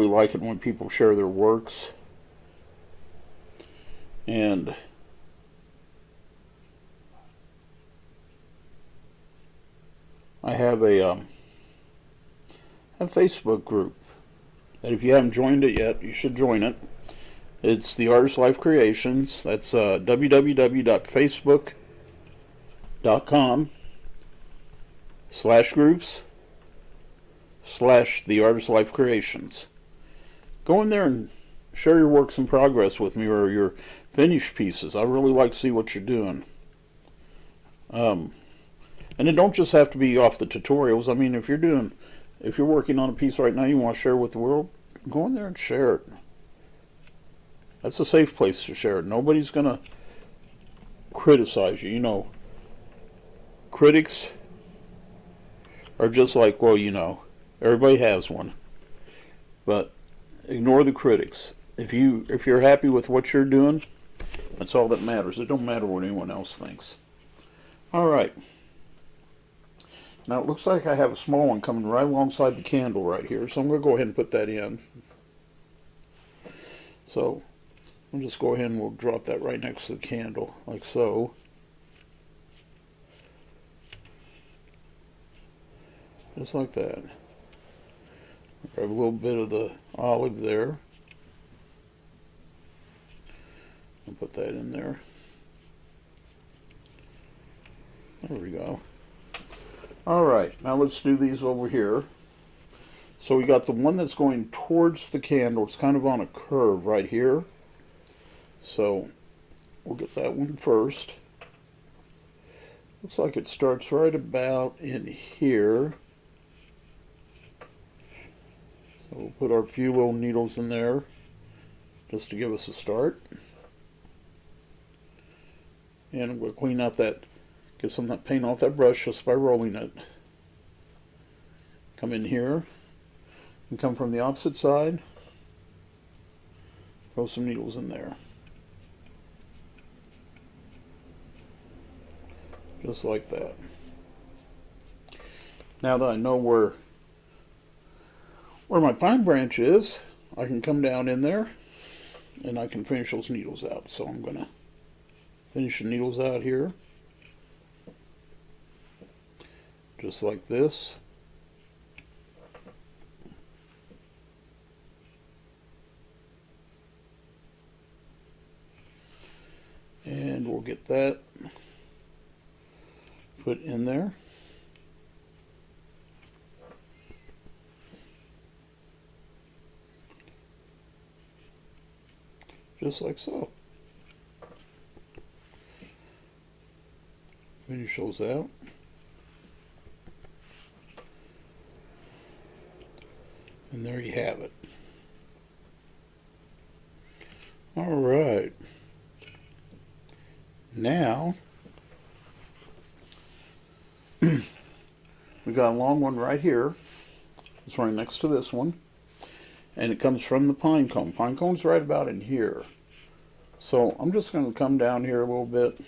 like it when people share their works, and I have a Facebook group that if you haven't joined it yet, you should join it. It's the Artist Life Creations. That's www.facebook.com/groups/the Artist Life Creations. Go in there and share your works in progress with me, or your finished pieces. I really like to see what you're doing. And it don't just have to be off the tutorials. I mean, if you're working on a piece right now you want to share with the world, go in there and share it. That's a safe place to share it. Nobody's gonna criticize you. You know, critics are just like, well, you know, everybody has one. But ignore the critics. If you're happy with what you're doing, that's all that matters. It don't matter what anyone else thinks. All right. Now it looks like I have a small one coming right alongside the candle right here, so I'm going to go ahead and put that in. So I'll just go ahead and we'll drop that right next to the candle, like so. Just like that. Grab a little bit of the olive there. I'll put that in there. There we go. Alright, now let's do these over here. So we got the one that's going towards the candle. It's kind of on a curve right here. So we'll get that one first. Looks like it starts right about in here. So we'll put our few little needles in there just to give us a start. And we'll clean out that, get some of that paint off that brush just by rolling it. Come in here and come from the opposite side. Throw some needles in there. Just like that. Now that I know where my pine branch is, I can come down in there and I can finish those needles out. So I'm going to finish the needles out here. Just like this. And we'll get that put in there. Just like so. Finish those out. And there you have it. All right. Now, we got a long one right here. It's right next to this one. And it comes from the pine cone. Pine cone's right about in here. So I'm just going to come down here a little bit.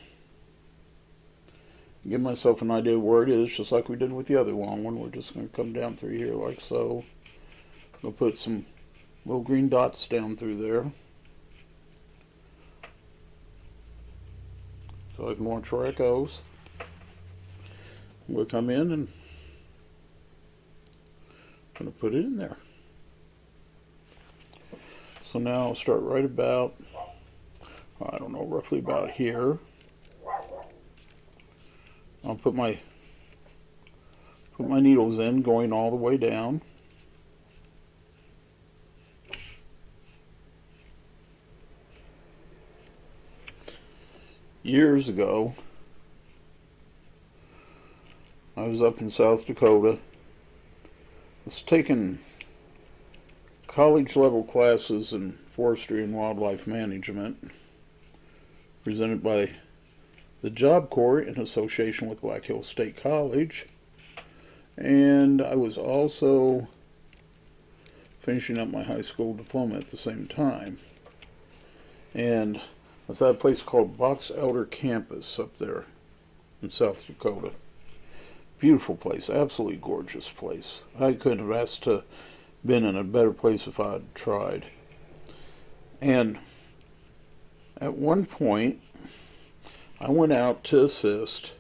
Give myself an idea of where it is, just like we did with the other long one. We're just going to come down through here like so. We'll put some little green dots down through there, so I can watch where it goes. We'll come in and I'm going to put it in there. So now I'll start right about, I don't know, roughly about here. I'll put my needles in, going all the way down. Years ago, I was up in South Dakota. I was taking college level classes in forestry and wildlife management, presented by the Job Corps in association with Black Hills State College. And I was also finishing up my high school diploma at the same time. And I was at a place called Box Elder Campus up there in South Dakota. Beautiful place, absolutely gorgeous place. I couldn't have asked to been in a better place if I'd tried. And at one point, I went out to assist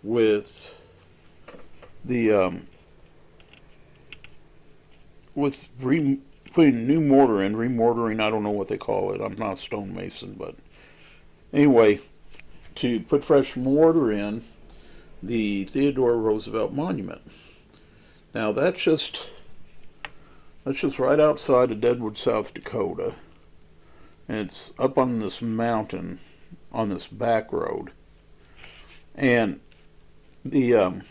with the putting new mortar in, remortaring, I don't know what they call it. I'm not a stonemason, but anyway, to put fresh mortar in the Theodore Roosevelt Monument. Now that's just right outside of Deadwood, South Dakota. And it's up on this mountain, on this back road. And the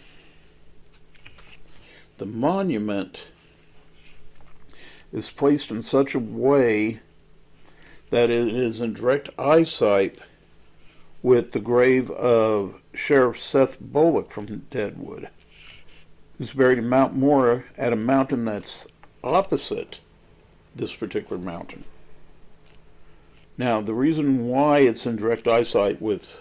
monument is placed in such a way that it is in direct eyesight with the grave of Sheriff Seth Bullock from Deadwood, who's buried in Mount Mora at a mountain that's opposite this particular mountain. Now, the reason why it's in direct eyesight with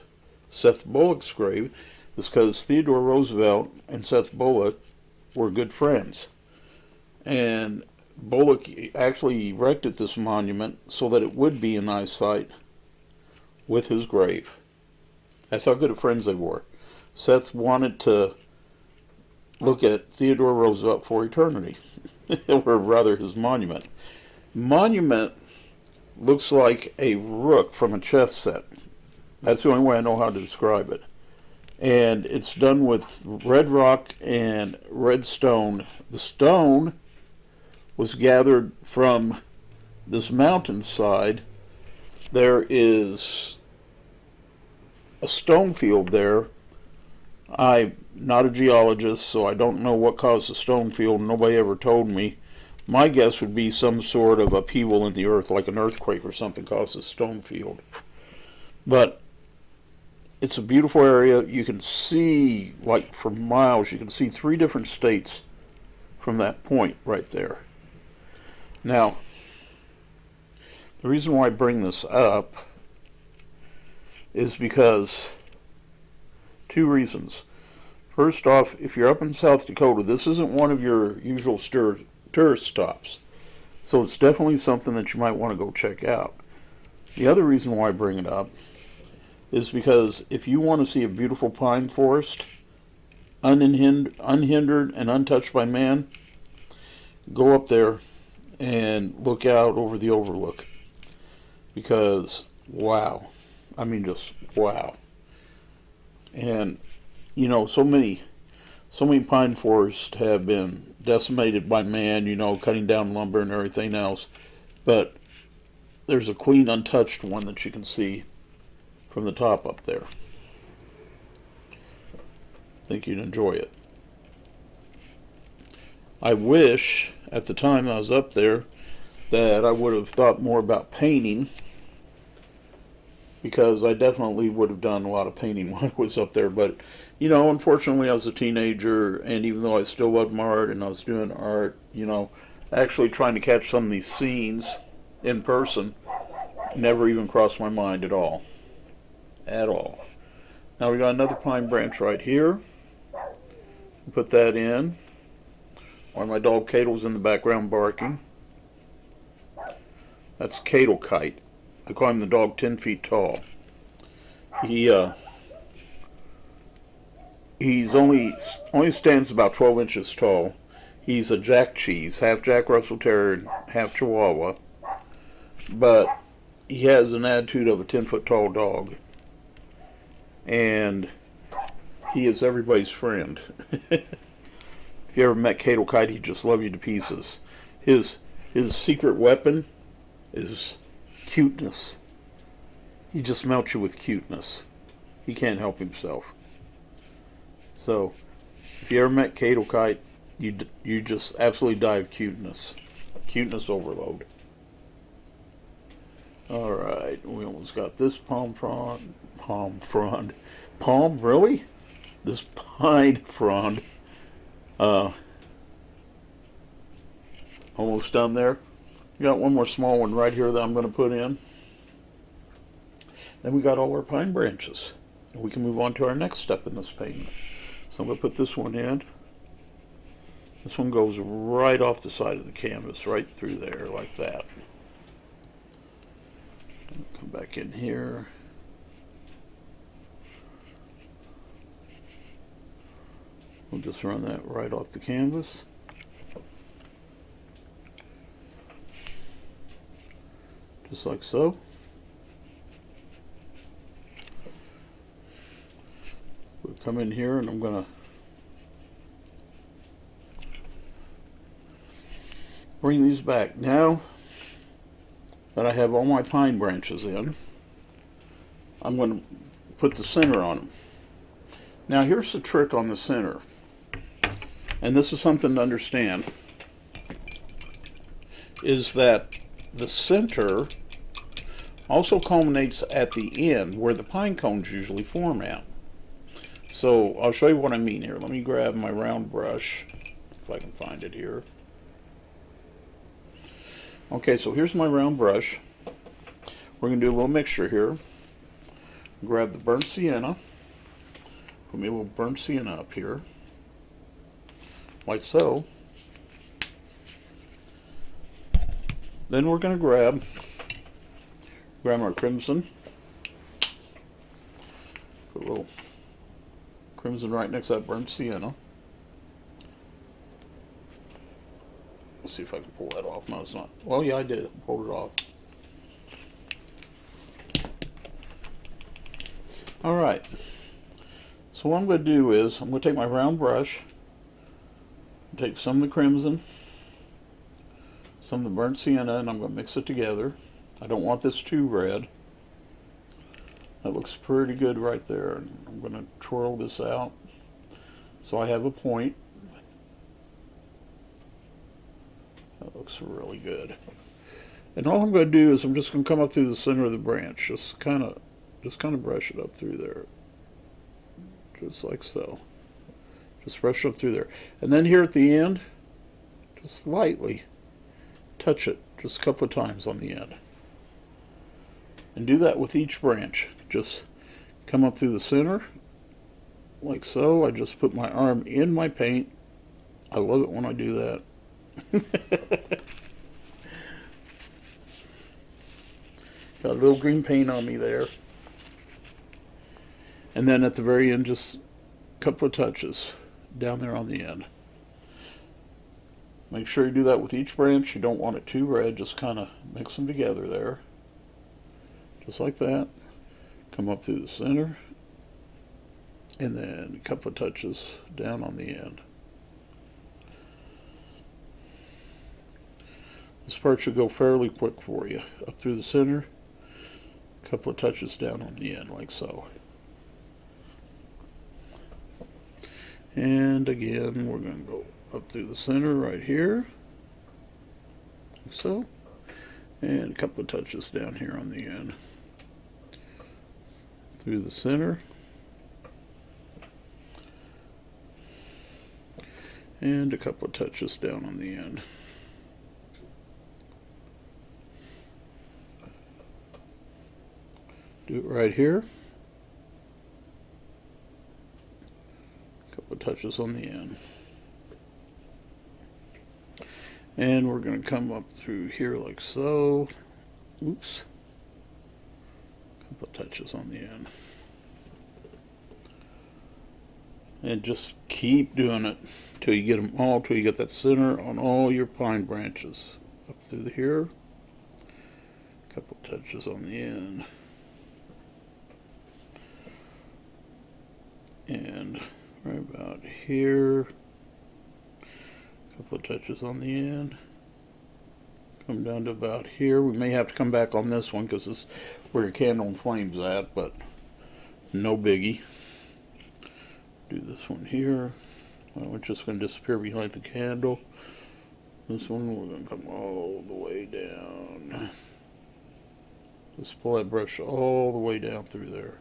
Seth Bullock's grave is because Theodore Roosevelt and Seth Bullock were good friends. And Bullock actually erected this monument so that it would be in eyesight with his grave. That's how good of friends they were. Seth wanted to look at Theodore Roosevelt for eternity, or rather his monument. Monument looks like a rook from a chess set. That's the only way I know how to describe it. And it's done with red rock and red stone. The stone was gathered from this mountainside. There is a stone field there. I'm not a geologist, so I don't know what caused the stone field. Nobody ever told me. My guess would be some sort of upheaval in the earth, like an earthquake or something caused the stone field. But it's a beautiful area. You can see, like for miles, you can see 3 different states from that point right there. Now, the reason why I bring this up is because 2 reasons. First off, if you're up in South Dakota, this isn't one of your usual tourist stops. So it's definitely something that you might want to go check out. The other reason why I bring it up is because if you want to see a beautiful pine forest, unhindered and untouched by man, go up there and look out over the overlook. Because, wow. I mean, just wow. And, you know, so many pine forests have been decimated by man, you know, cutting down lumber and everything else. But there's a clean, untouched one that you can see from the top up there. I think you'd enjoy it. I wish, at the time I was up there, that I would have thought more about painting, because I definitely would have done a lot of painting when I was up there. But, you know, unfortunately I was a teenager, and even though I still loved my art and I was doing art, you know, actually trying to catch some of these scenes in person never even crossed my mind at all. At all. Now we got another pine branch right here. Put that in. While my dog Cato's in the background barking. That's Cato Kite. I call him the dog 10 feet tall. He's only stands about 12 inches tall. He's a Jack Cheese, half Jack Russell Terrier, half Chihuahua. But he has an attitude of a 10-foot tall dog. And he is everybody's friend. If you ever met Cato Kite, he'd just love you to pieces. His secret weapon is cuteness. He just melts you with cuteness. He can't help himself. So, if you ever met Cato Kite, you just absolutely die of cuteness. Cuteness overload. Alright, we almost got this palm frond. Palm, really? This pine frond. Almost done there. Got one more small one right here that I'm going to put in. Then we got all our pine branches. And we can move on to our next step in this painting. So I'm going to put this one in. This one goes right off the side of the canvas, right through there, like that. Come back in here. We'll just run that right off the canvas. Just like so. We'll come in here and I'm going to bring these back. Now that I have all my pine branches in, I'm going to put the center on them. Now here's the trick on the center, and this is something to understand, is that the center also culminates at the end where the pine cones usually form at. So I'll show you what I mean here. Let me grab my round brush, if I can find it here. Okay, so here's my round brush. We're going to do a little mixture here. Grab the burnt sienna. Put me a little burnt sienna up here, like so. Then we're going to grab our crimson. Put a little crimson right next to that burnt sienna. Let's see if I can pull that off. No, it's not. Well, yeah, I did. Pulled it off. All right. So what I'm going to do is I'm going to take my round brush, take some of the crimson, some of the burnt sienna, and I'm going to mix it together. I don't want this too red. That looks pretty good right there. I'm going to twirl this out so I have a point. That looks really good. And all I'm going to do is I'm just going to come up through the center of the branch, just kind of brush it up through there. Just like so. Just brush up through there. And then here at the end, just lightly touch it just a couple of times on the end. And do that with each branch. Just come up through the center, like so. I just put my arm in my paint. I love it when I do that. Got a little green paint on me there. And then at the very end, just a couple of touches down there on the end. Make sure you do that with each branch. You don't want it too red. Just kind of mix them together there. Just like that. Come up through the center. And then a couple of touches down on the end. This part should go fairly quick for you. Up through the center. A couple of touches down on the end, like so. And again, we're going to go up through the center right here, like so, and a couple of touches down here on the end. Through the center, and a couple of touches down on the end. Do it right here. Couple of touches on the end. And we're going to come up through here like so. Oops. Couple of touches on the end. And just keep doing it till you get them all, till you get that center on all your pine branches. Up through here. Couple of touches on the end. And right about here, a couple of touches on the end. Come down to about here. We may have to come back on this one because this is where your candle and flame's at, but no biggie. Do this one here. Well, it's just going to disappear behind the candle. This one we're going to come all the way down. Just pull that brush all the way down through there.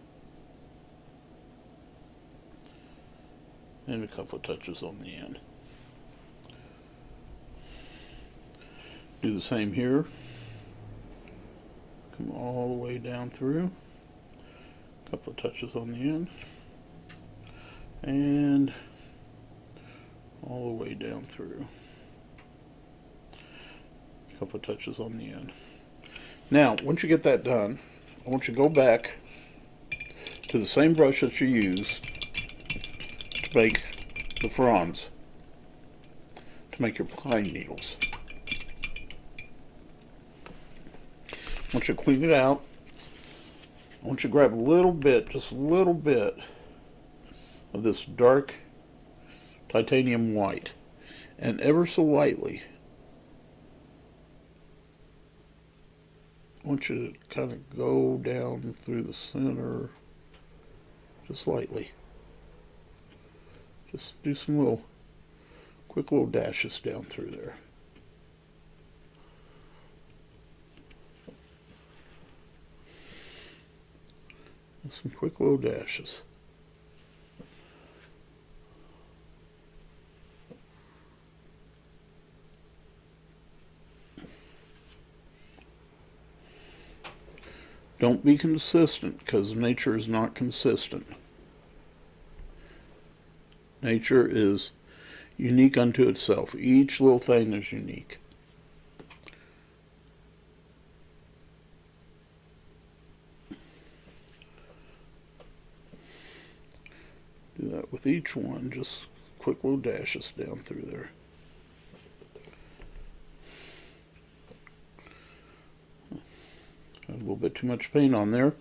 And a couple of touches on the end. Do the same here. Come all the way down through. A couple of touches on the end. And all the way down through. A couple of touches on the end. Now, once you get that done, I want you to go back to the same brush that you used to make the fronds, to make your pine needles. I want you to clean it out. I want you to grab a little bit, just a little bit of this dark titanium white, and ever so lightly, I want you to kind of go down through the center, just lightly. Just do some little, quick little dashes down through there. Some quick little dashes. Don't be consistent, because nature is not consistent. Nature is unique unto itself. Each little thing is unique. Do that with each one, just quick little dashes down through there. Got a little bit too much paint on there.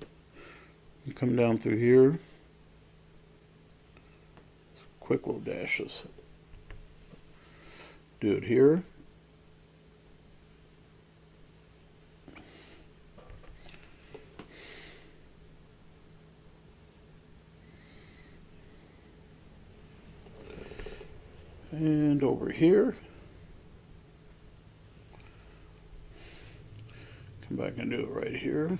Come down through here. Quick little dashes. Do it here. And over here. Come back and do it right here.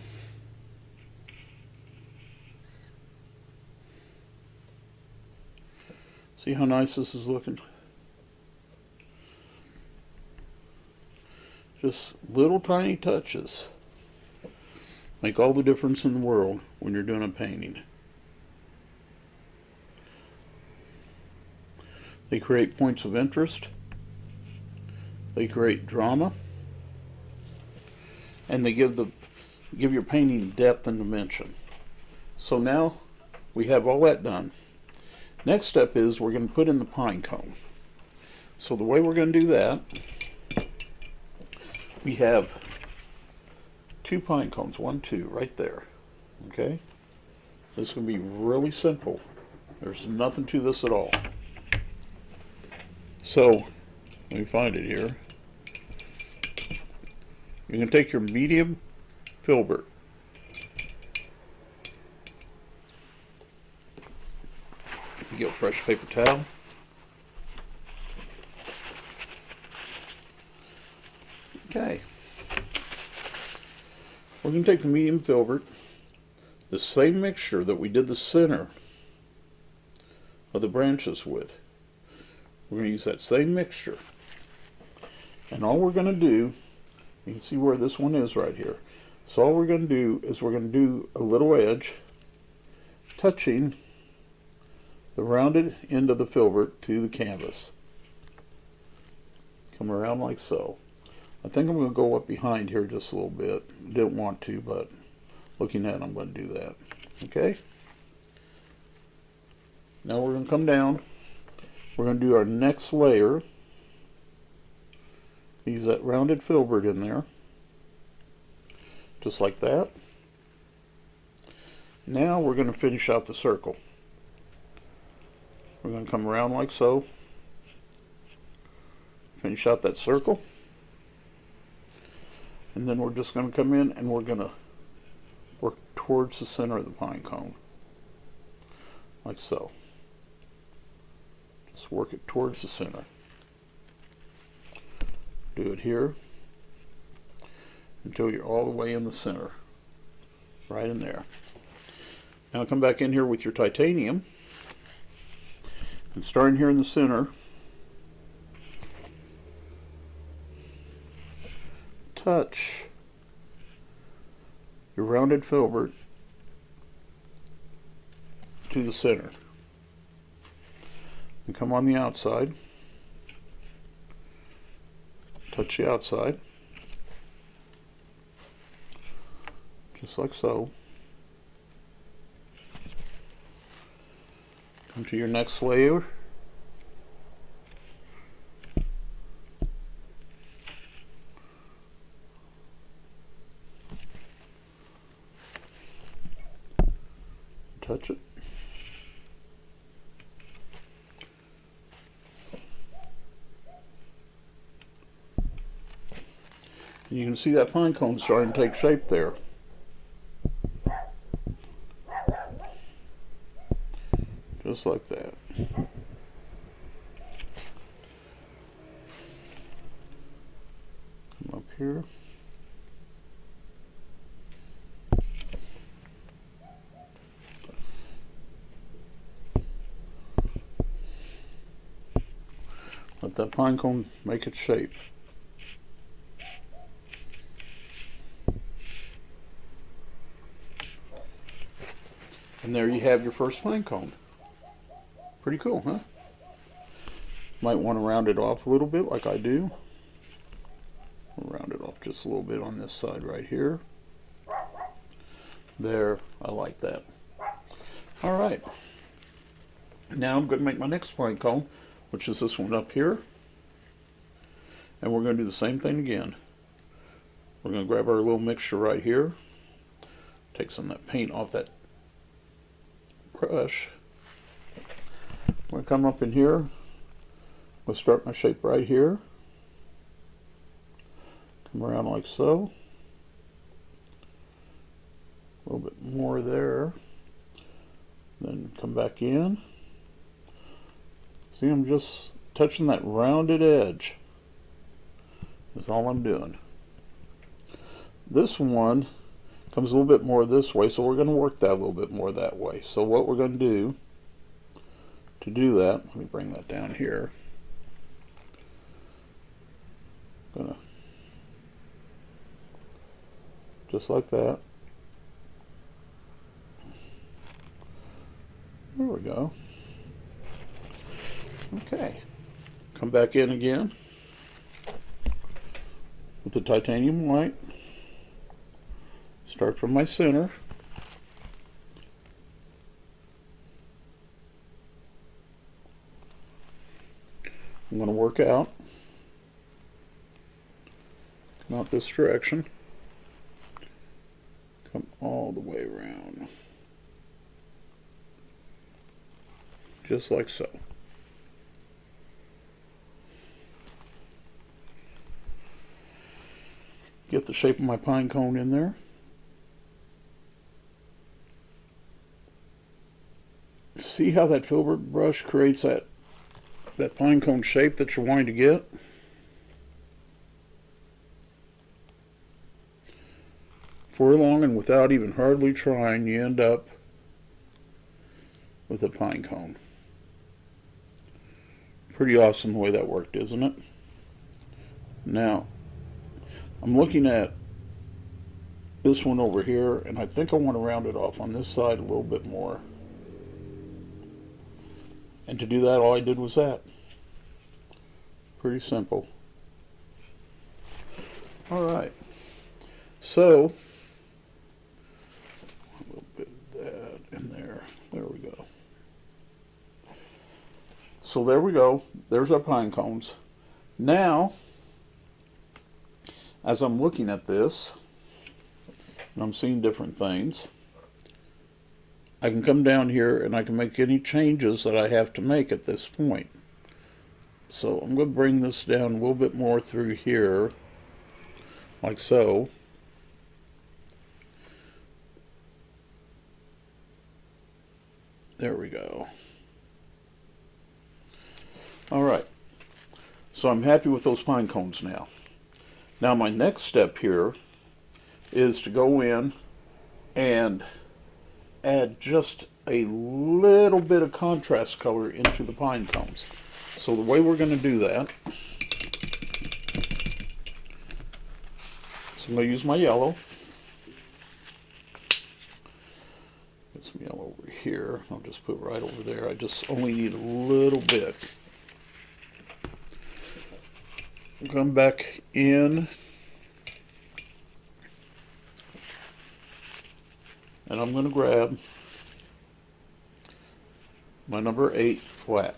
See how nice this is looking? Just little tiny touches make all the difference in the world when you're doing a painting. They create points of interest. They create drama. And they give your painting depth and dimension. So now we have all that done. Next step is we're going to put in the pine cone. So the way we're going to do that, we have 2 pine cones, 1, 2, right there. Okay? This is going to be really simple. There's nothing to this at all. So, let me find it here. You're going to take your medium filbert. You get a fresh paper towel. Okay. We're going to take the medium filbert, the same mixture that we did the center of the branches with. We're going to use that same mixture. And all we're going to do, you can see where this one is right here. So all we're going to do is we're going to do a little edge touching the rounded end of the filbert to the canvas. Come around like so. I think I'm going to go up behind here just a little bit. Didn't want to, but looking at it, I'm going to do that. Okay? Now we're going to come down. We're going to do our next layer. Use that rounded filbert in there. Just like that. Now we're going to finish out the circle. We're going to come around like so. Finish out that circle. And then we're just going to come in and we're going to work towards the center of the pine cone. Like so. Just work it towards the center. Do it here until you're all the way in the center. Right in there. Now come back in here with your titanium. And starting here in the center, touch your rounded filbert to the center. And come on the outside. Touch the outside. Just like so. Come to your next layer. Touch it. And you can see that pine cone starting to take shape there. Just like that. Come up here. Let that pine cone make its shape. And there you have your first pine cone. Pretty cool, huh? Might want to round it off a little bit like I do. I'll round it off just a little bit on this side right here. There, I like that. All right. Now I'm going to make my next pine cone, which is this one up here. And we're going to do the same thing again. We're going to grab our little mixture right here. Take some of that paint off that brush. I'm going to come up in here. I'll start my shape right here. Come around like so. A little bit more there. Then come back in. See, I'm just touching that rounded edge. That's all I'm doing. This one comes a little bit more this way, so we're going to work that a little bit more that way. So what we're going to do that, let me bring that down here. Gonna just like that. There we go. Okay. Come back in again with the titanium white. Start from my center. I'm going to work out. Come out this direction. Come all the way around. Just like so. Get the shape of my pine cone in there. See how that filbert brush creates that pine cone shape that you're wanting to get? For long and without even hardly trying, you end up with a pine cone. Pretty awesome the way that worked, isn't it? Now, I'm looking at this one over here, and I think I want to round it off on this side a little bit more. And to do that, all I did was that. Pretty simple. All right. So, a little bit of that in there. There we go. So there we go. There's our pine cones. Now, as I'm looking at this, and I'm seeing different things, I can come down here and I can make any changes that I have to make at this point. So I'm going to bring this down a little bit more through here, like so. There we go. All right. So I'm happy with those pine cones now. Now my next step here is to go in and add just a little bit of contrast color into the pine cones. So the way we're going to do that, so I'm going to use my yellow. Get some yellow over here. I'll just put it right over there. I just only need a little bit. Come back in. And I'm going to grab my number 8 flat.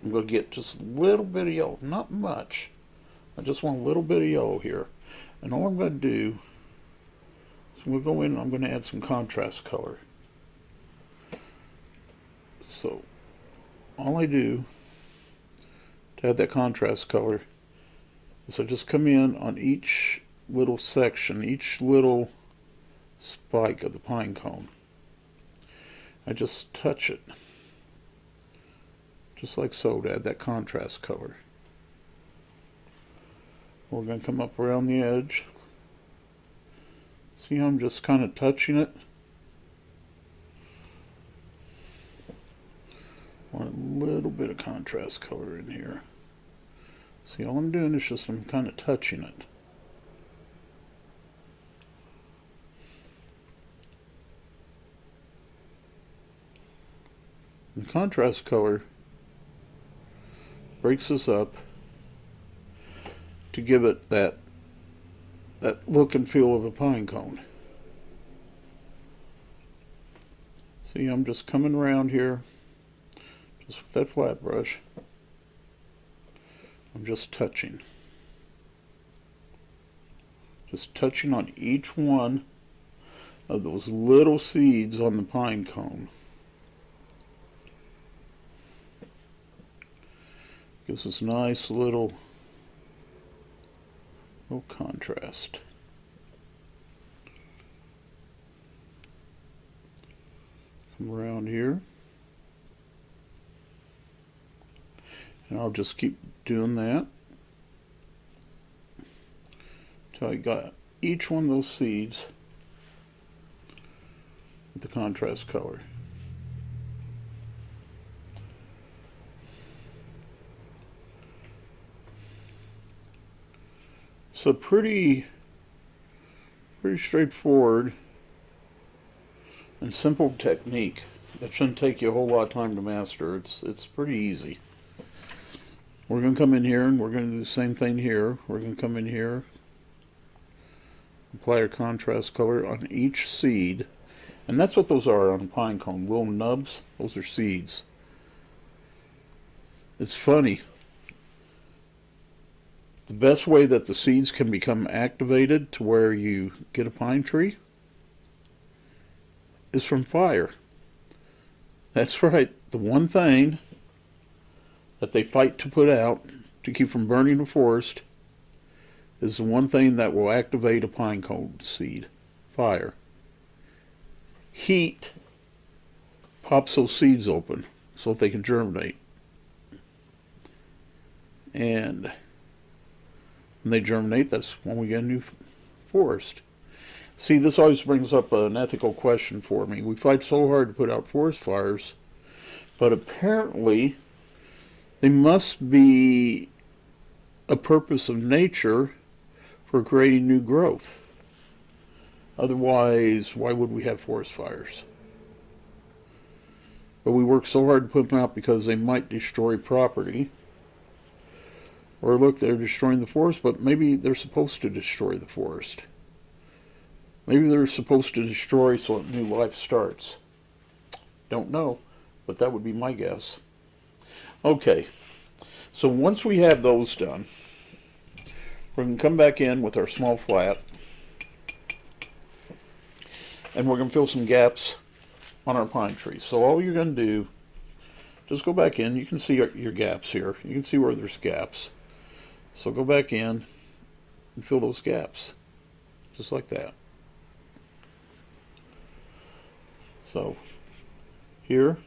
I'm going to get just a little bit of yellow, not much. I just want a little bit of yellow here. And all I'm going to do is I'm going to go in and I'm going to add some contrast color. So all I do to add that contrast color is I just come in on each little section, each little spike of the pine cone. I just touch it, just like so, to add that contrast color. We're going to come up around the edge. See how I'm just kind of touching it? Want a little bit of contrast color in here. See, all I'm doing is just I'm kind of touching it. The contrast color breaks this up to give it that look and feel of a pine cone. See, I'm just coming around here, just with that flat brush. I'm just touching. Just touching on each one of those little seeds on the pine cone. Gives us nice little contrast. Come around here. And I'll just keep doing that until I got each one of those seeds with the contrast color. So pretty straightforward and simple technique that shouldn't take you a whole lot of time to master. It's pretty easy. We're going to come in here and we're going to do the same thing here. We're going to come in here, apply our contrast color on each seed, and that's what those are on a pine cone, little nubs. Those are seeds. It's funny. The best way that the seeds can become activated to where you get a pine tree is from fire. That's right. The one thing that they fight to put out to keep from burning the forest is the one thing that will activate a pine cone seed. Fire. Heat pops those seeds open so that they can germinate. And when they germinate, that's when we get a new forest. See, this always brings up an ethical question for me. We fight so hard to put out forest fires, but apparently they must be a purpose of nature for creating new growth. Otherwise, why would we have forest fires? But we work so hard to put them out because they might destroy property. Or look, they're destroying the forest, but maybe they're supposed to destroy the forest. Maybe they're supposed to destroy so that new life starts. Don't know, but that would be my guess. Okay, so once we have those done, we're going to come back in with our small flat, and we're going to fill some gaps on our pine tree. So all you're going to do, just go back in. You can see your gaps here. You can see where there's gaps. So go back in and fill those gaps, just like that. So here,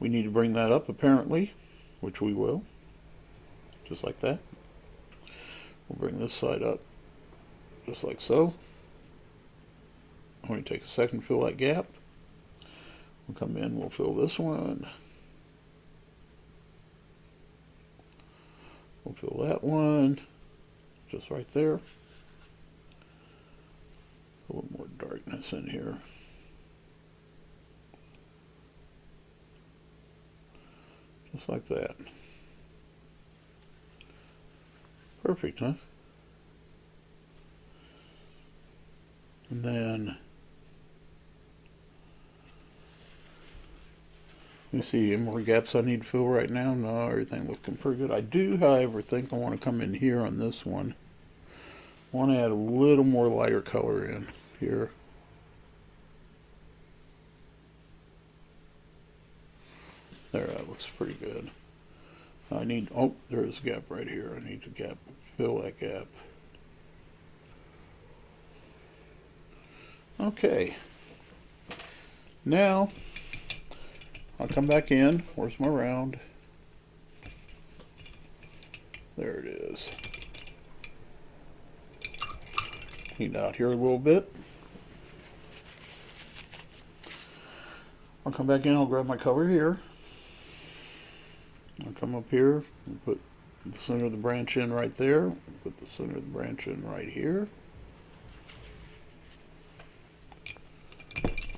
we need to bring that up apparently, which we will, just like that. We'll bring this side up, just like so. I'm going to take a second to fill that gap. We'll come in, we'll fill this one. We'll fill that one, just right there. A little more darkness in here. Just like that. Perfect, huh? And then, let me see, any more gaps I need to fill right now? No, everything looking pretty good. I do, however, think I want to come in here on this one. I want to add a little more lighter color in here. There, that looks pretty good. I need, oh, there's a gap right here. I need to fill that gap. Okay. Now, I'll come back in. Where's my round? There it is. Clean out here a little bit. I'll come back in. I'll grab my color here. I'll come up here and put the center of the branch in right there. Put the center of the branch in right here.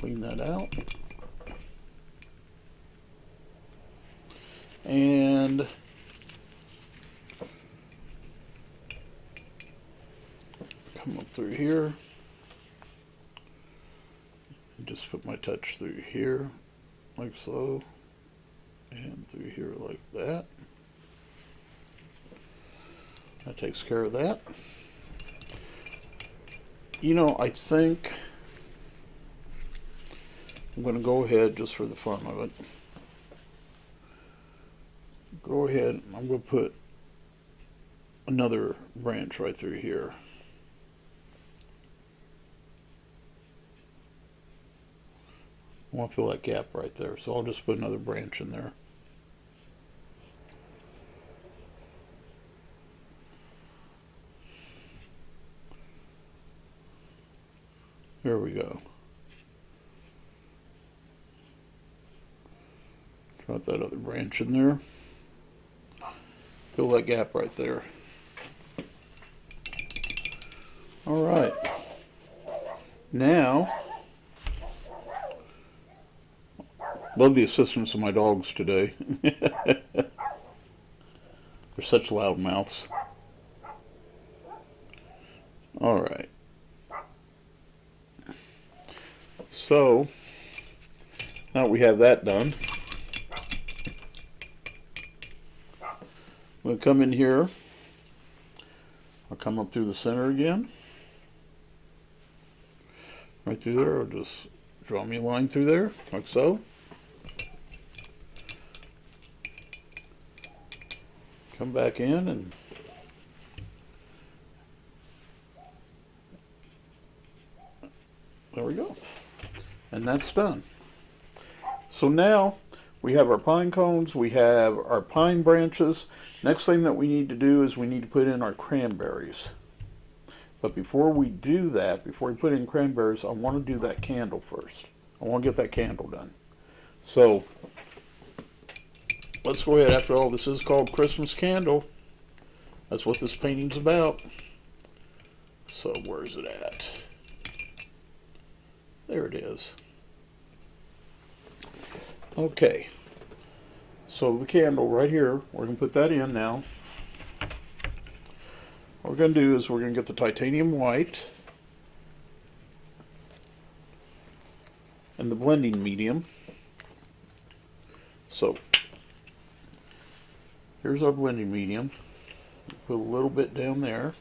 Clean that out. and come up through here. Just put my touch through here, like so, and through here like that. That takes care of that. You know, I think I'm going to go ahead, just for the fun of it, go ahead, I'm going to put another branch right through here. I want to fill that gap right there, so I'll just put another branch in there. There we go. Drop that other branch in there. Fill that gap right there. All right. Now, love the assistance of my dogs today. They're such loud mouths. All right. So, now we have that done, I'm going to come in here. I'll come up through the center again. Right through there, I'll just draw me a line through there, like so. Come back in and there we go. And that's done. So now we have our pine cones, we have our pine branches. Next thing that we need to do is we need to put in our cranberries. But before we do that, before we put in cranberries, I want to do that candle first. I want to get that candle done. So let's go ahead. After all, this is called Christmas Candle. That's what this painting's about. So where's it at? There it is. Okay. So the candle right here, we're going to put that in now. What we're going to do is we're going to get the titanium white and the blending medium. So here's our blending medium. Put a little bit down there.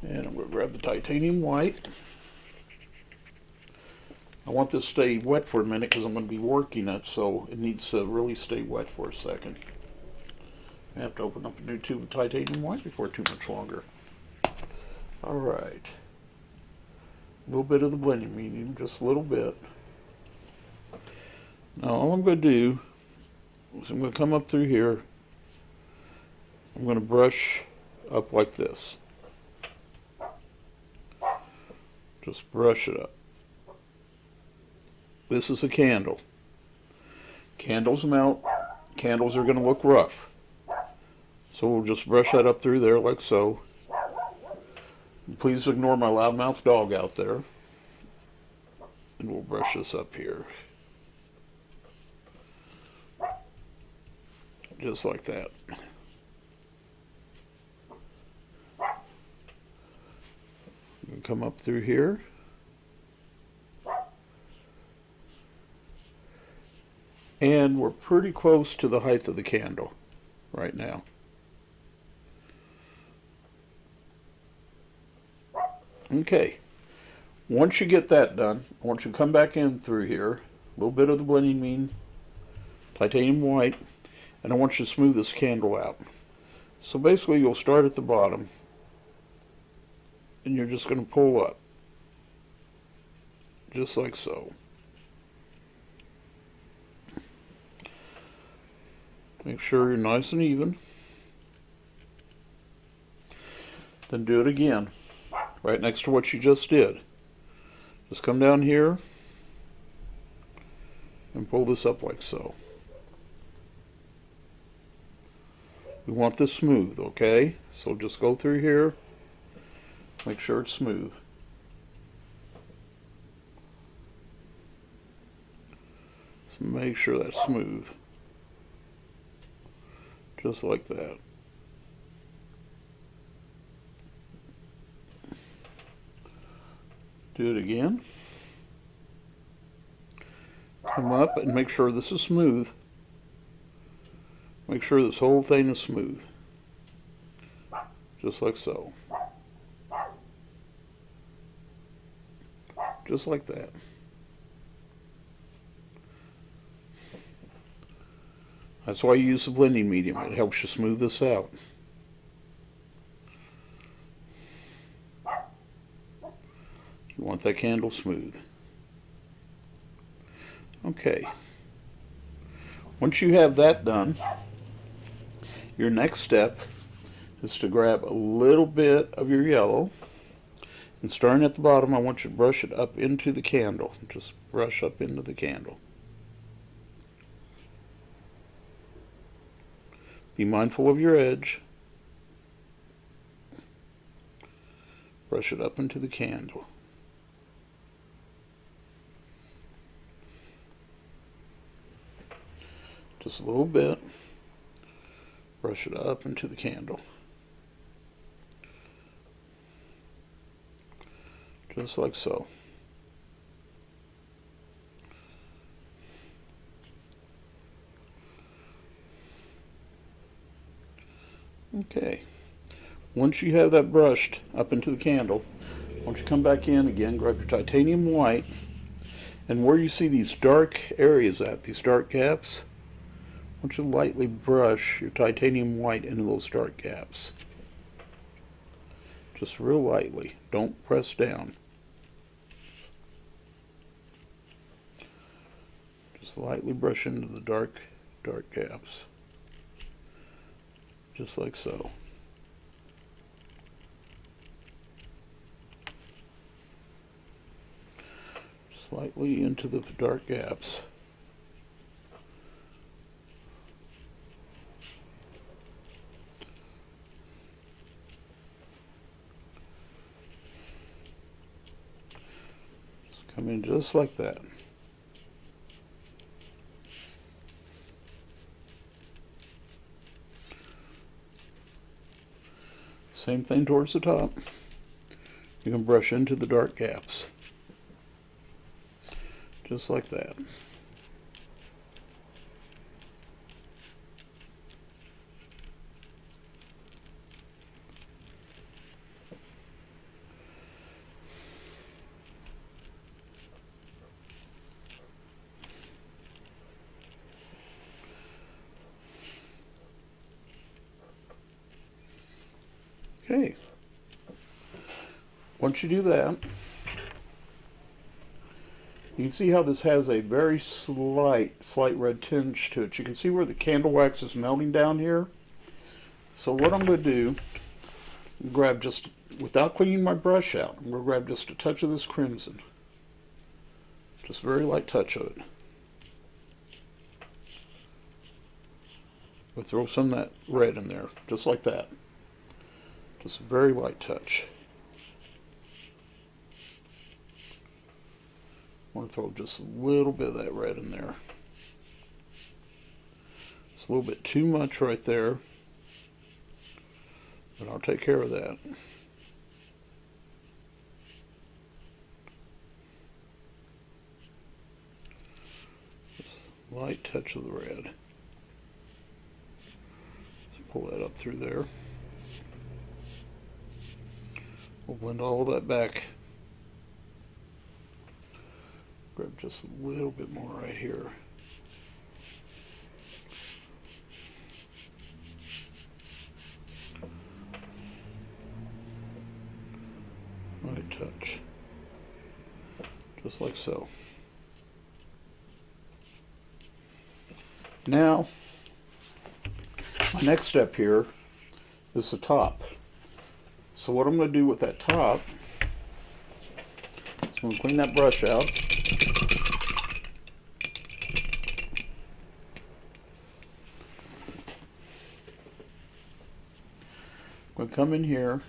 And I'm going to grab the titanium white. I want this to stay wet for a minute because I'm going to be working it, so it needs to really stay wet for a second. I have to open up a new tube of titanium white before too much longer. Alright. A little bit of the blending medium, just a little bit. Now all I'm going to do is I'm going to come up through here. I'm going to brush up like this. Just brush it up. This is a candle. Candles melt. Candles are going to look rough. So we'll just brush that up through there like so. Please ignore my loudmouth dog out there. And we'll brush this up here. Just like that. We'll come up through here. And we're pretty close to the height of the candle right now. Okay, once you get that done, I want you to come back in through here, a little bit of the blending medium, titanium white, and I want you to smooth this candle out. So basically you'll start at the bottom, and you're just going to pull up, just like so. Make sure you're nice and even. Then do it again, right next to what you just did. Just come down here and pull this up like so. We want this smooth, okay? So just go through here, make sure it's smooth. So make sure that's smooth. Just like that. Do it again. Come up and make sure this is smooth. Make sure this whole thing is smooth. Just like so. Just like that. That's why you use the blending medium. It helps you smooth this out. You want that candle smooth. Okay. Once you have that done, your next step is to grab a little bit of your yellow, and starting at the bottom, I want you to brush it up into the candle. Just brush up into the candle. Be mindful of your edge. Brush it up into the candle. Just a little bit. Brush it up into the candle. Just like so. Okay. Once you have that brushed up into the candle, once you come back in again, grab your titanium white, and where you see these dark areas at, these dark gaps, I want you to lightly brush your titanium white into those dark gaps. Just real lightly. Don't press down. Just lightly brush into the dark gaps. Just like so. Slightly into the dark gaps. Just come in just like that. Same thing towards the top. You can brush into the dark gaps. Just like that. Okay. Once you do that, you can see how this has a very slight red tinge to it. You can see where the candle wax is melting down here. So what I'm going to do, grab just, without cleaning my brush out, I'm going to grab just a touch of this crimson. Just a very light touch of it. We'll throw some of that red in there, just like that. Just a very light touch. I want to throw just a little bit of that red in there. It's a little bit too much right there, but I'll take care of that. Just a light touch of the red. Just pull that up through there. We'll blend all that back. Grab just a little bit more right here. Light touch. Just like so. Now, my next step here is the top. So what I'm going to do with that top, I'm going to clean that brush out. I'm going to come in here,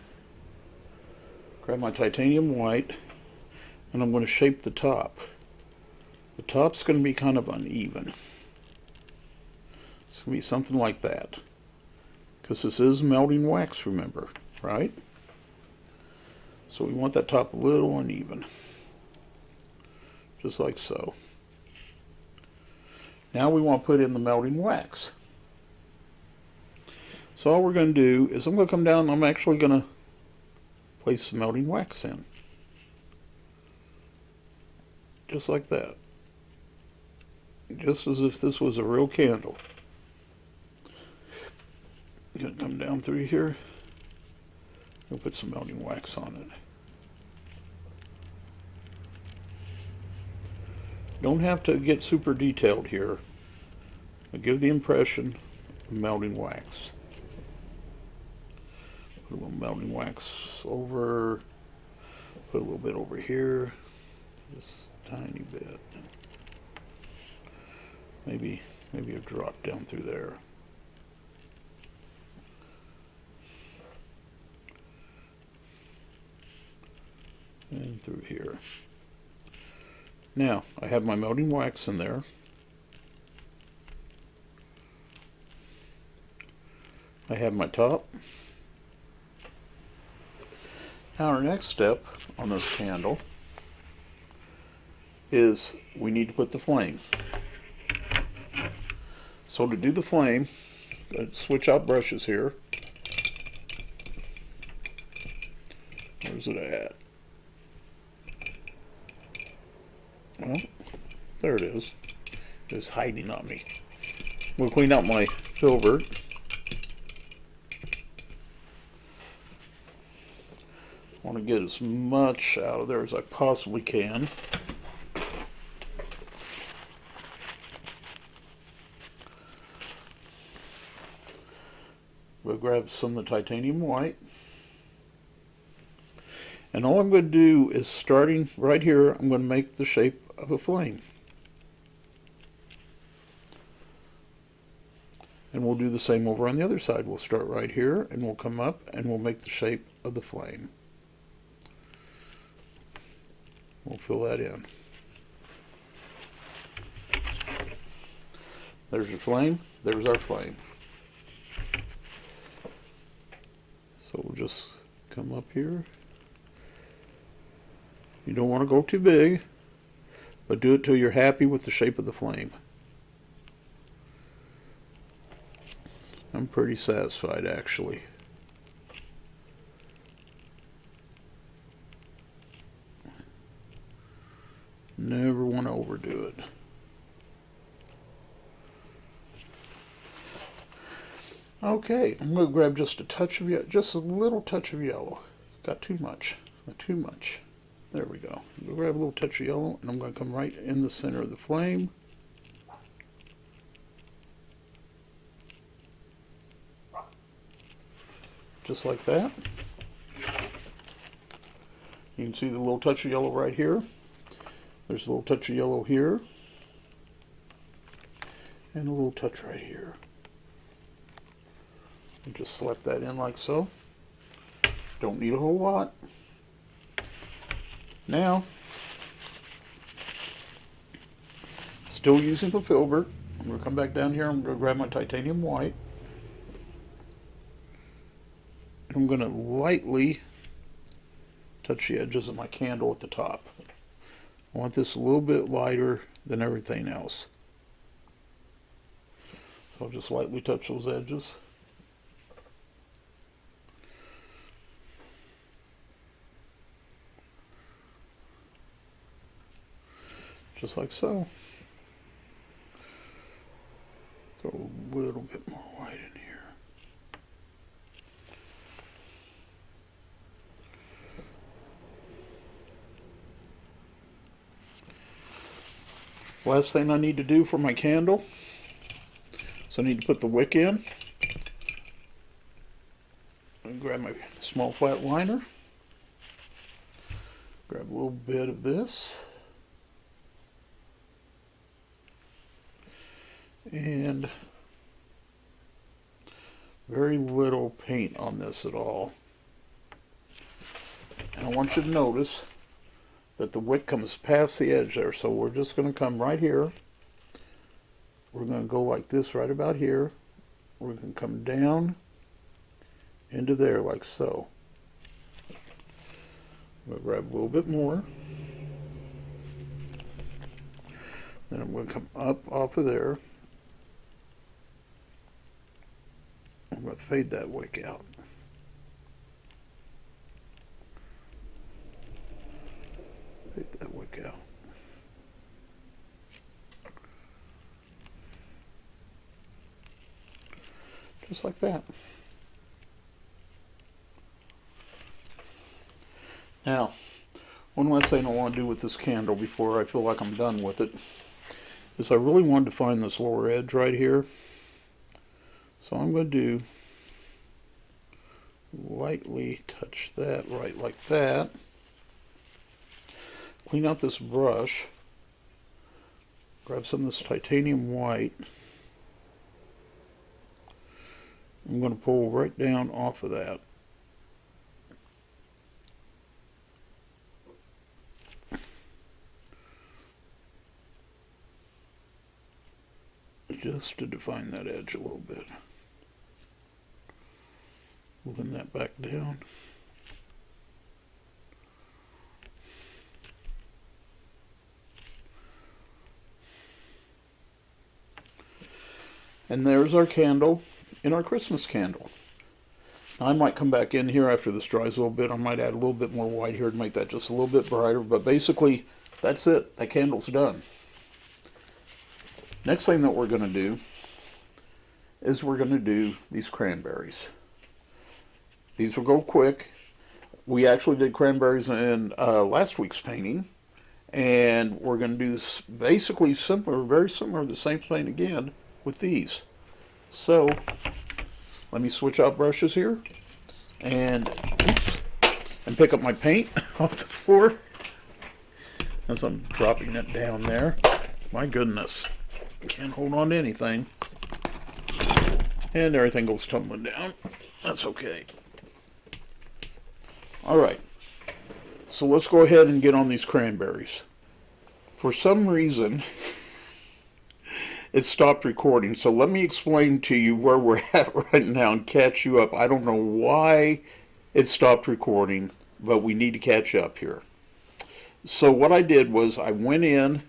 grab my titanium white, and I'm going to shape the top. The top's going to be kind of uneven. It's going to be something like that. because this is melting wax, remember, right? So we want that top a little uneven, just like so. Now we want to put in the melting wax. So all we're going to do is I'm going to come down and I'm actually going to place the melting wax in. Just like that. Just as if this was a real candle. I'm going to come down through here and put some melting wax on it. Don't have to get super detailed here. I give the impression of melting wax. Put a little melting wax over, put a little bit over here, just a tiny bit. Maybe a drop down through there. And through here. Now, I have my melting wax in there. I have my top. Now our next step on this candle is we need to put the flame. So to do the flame, switch out brushes here. Where's it at? Well, there it is. It was hiding on me. We'll clean out my filbert. I want to get as much out of there as I possibly can. We'll grab some of the titanium white. And all I'm going to do is, starting right here, I'm going to make the shape of a flame. And we'll do the same over on the other side. We'll start right here and we'll come up and we'll make the shape of the flame. We'll fill that in. There's your flame. There's our flame. So we'll just come up here. You don't want to go too big, but do it till you're happy with the shape of the flame. I'm pretty satisfied, actually. Never want to overdo it. Okay, I'm going to grab just a touch of, just a little touch of yellow. Got too much. Not too much. There we go. I'm going to grab a little touch of yellow, and I'm going to come right in the center of the flame. Just like that. You can see the little touch of yellow right here. There's a little touch of yellow here. And a little touch right here. And just slap that in like so. Don't need a whole lot. Now, still using the filbert, I'm going to come back down here. I'm going to grab my titanium white. I'm going to lightly touch the edges of my candle at the top. I want this a little bit lighter than everything else. So I'll just lightly touch those edges. Just like so. Throw a little bit more white in here. Last thing I need to do for my candle, so I need to put the wick in. And grab my small flat liner. Grab a little bit of this. And very little paint on this at all. And I want you to notice that the wick comes past the edge there, so we're just going to come right here. We're going to go like this right about here. We're going to come down into there like so. I'm going to grab a little bit more. Then I'm going to come up off of there. I'm going to fade that wick out. Fade that wick out. Just like that. Now, one last thing I want to do with this candle before I feel like I'm done with it is I really wanted to find this lower edge right here. So I'm going to do lightly touch that right like that. Clean out this brush. Grab some of this titanium white. I'm going to pull right down off of that. Just to define that edge a little bit. Moving that back down. And there's our candle in our Christmas candle. Now I might come back in here after this dries a little bit. I might add a little bit more white here to make that just a little bit brighter. But basically, that's it. That candle's done. Next thing that we're going to do is we're going to do these cranberries. These will go quick. We actually did cranberries in last week's painting. And we're going to do this basically similar, very similar, the same thing again with these. So, let me switch out brushes here. And, oops, and pick up my paint off the floor. As I'm dropping it down there. My goodness. Can't hold on to anything. And everything goes tumbling down. That's okay. Alright. So let's go ahead and get on these cranberries. For some reason, it stopped recording. So let me explain to you where we're at right now and catch you up. I don't know why it stopped recording, but we need to catch up here. So what I did was I went in